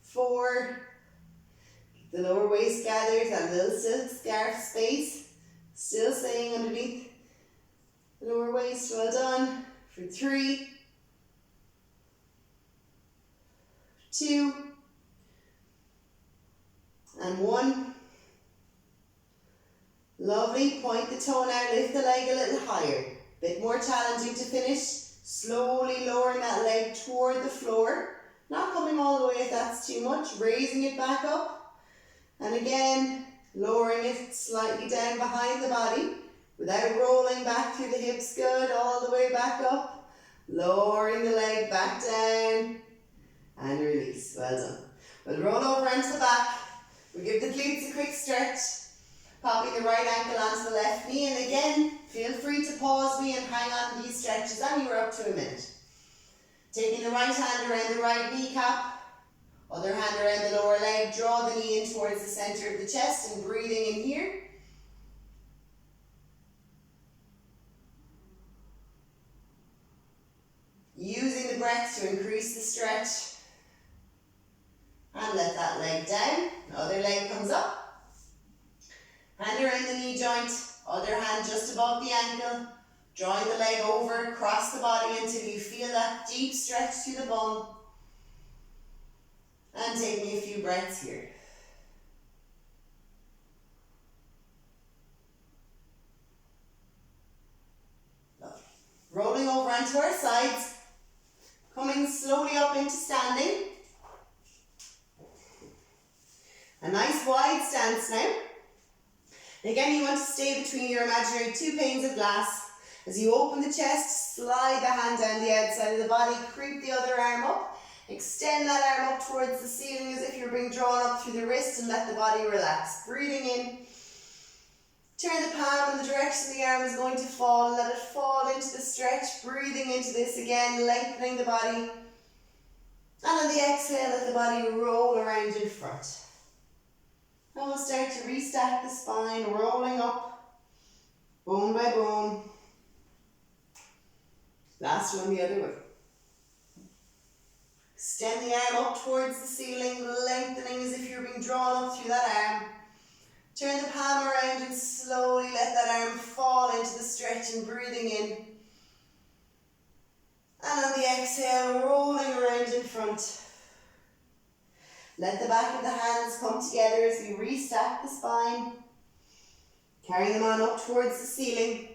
S1: 4, keep the lower waist gathered, that little silk scarf space, still staying underneath the lower waist, well done. For 3, 2, and 1. Lovely, point the toe now, lift the leg a little higher. Bit more challenging to finish, slowly lowering that leg toward the floor. Not coming all the way if that's too much, raising it back up. And again, lowering it slightly down behind the body without rolling back through the hips, good, all the way back up. Lowering the leg back down and release, well done. We'll roll over onto the back. We'll give the glutes a quick stretch. Popping the right ankle onto the left knee, and again, feel free to pause me and hang on to these stretches anywhere up to a minute. Taking the right hand around the right kneecap, other hand around the lower leg, draw the knee in towards the center of the chest and breathing in here. Using the breath to increase the stretch. And let that leg down, other leg comes up. Hand around the knee joint, other hand just above the ankle, drawing the leg over, across the body until you feel that deep stretch through the bum. And taking a few breaths here. Lovely. Rolling over onto our sides, coming slowly up into standing. A nice wide stance now. Again, you want to stay between your imaginary 2 panes of glass. As you open the chest, slide the hand down the outside of the body, creep the other arm up, extend that arm up towards the ceiling as if you're being drawn up through the wrist, and let the body relax. Breathing in, turn the palm in the direction the arm is going to fall, and let it fall into the stretch. Breathing into this again, lengthening the body. And on the exhale, let the body roll around in front. And we'll start to restack the spine, rolling up, bone by bone. Last one the other way. Extend the arm up towards the ceiling, lengthening as if you're being drawn up through that arm. Turn the palm around and slowly let that arm fall into the stretch and breathing in. And on the exhale, rolling around in front. Let the back of the hands come together as we restack the spine. Carrying them on up towards the ceiling.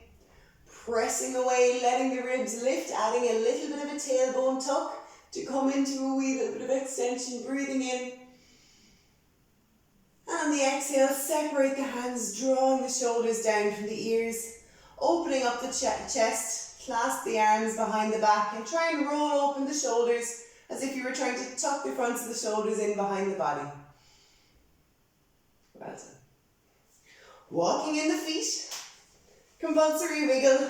S1: Pressing away, letting the ribs lift, adding a little bit of a tailbone tuck to come into a wee little bit of extension. Breathing in. And on the exhale, separate the hands, drawing the shoulders down from the ears. Opening up the chest, clasp the arms behind the back and try and roll open the shoulders as if you were trying to tuck the fronts of the shoulders in behind the body. Well done. Walking in the feet, compulsory wiggle,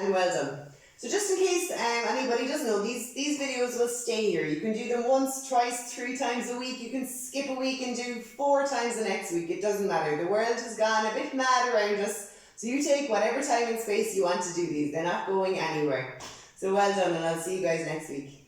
S1: and well done. So just in case anybody doesn't know, these videos will stay here. You can do them once, twice, 3 times a week. You can skip a week and do 4 times the next week. It doesn't matter. The world has gone a bit mad around us. So you take whatever time and space you want to do these. They're not going anywhere. So well done, and I'll see you guys next week.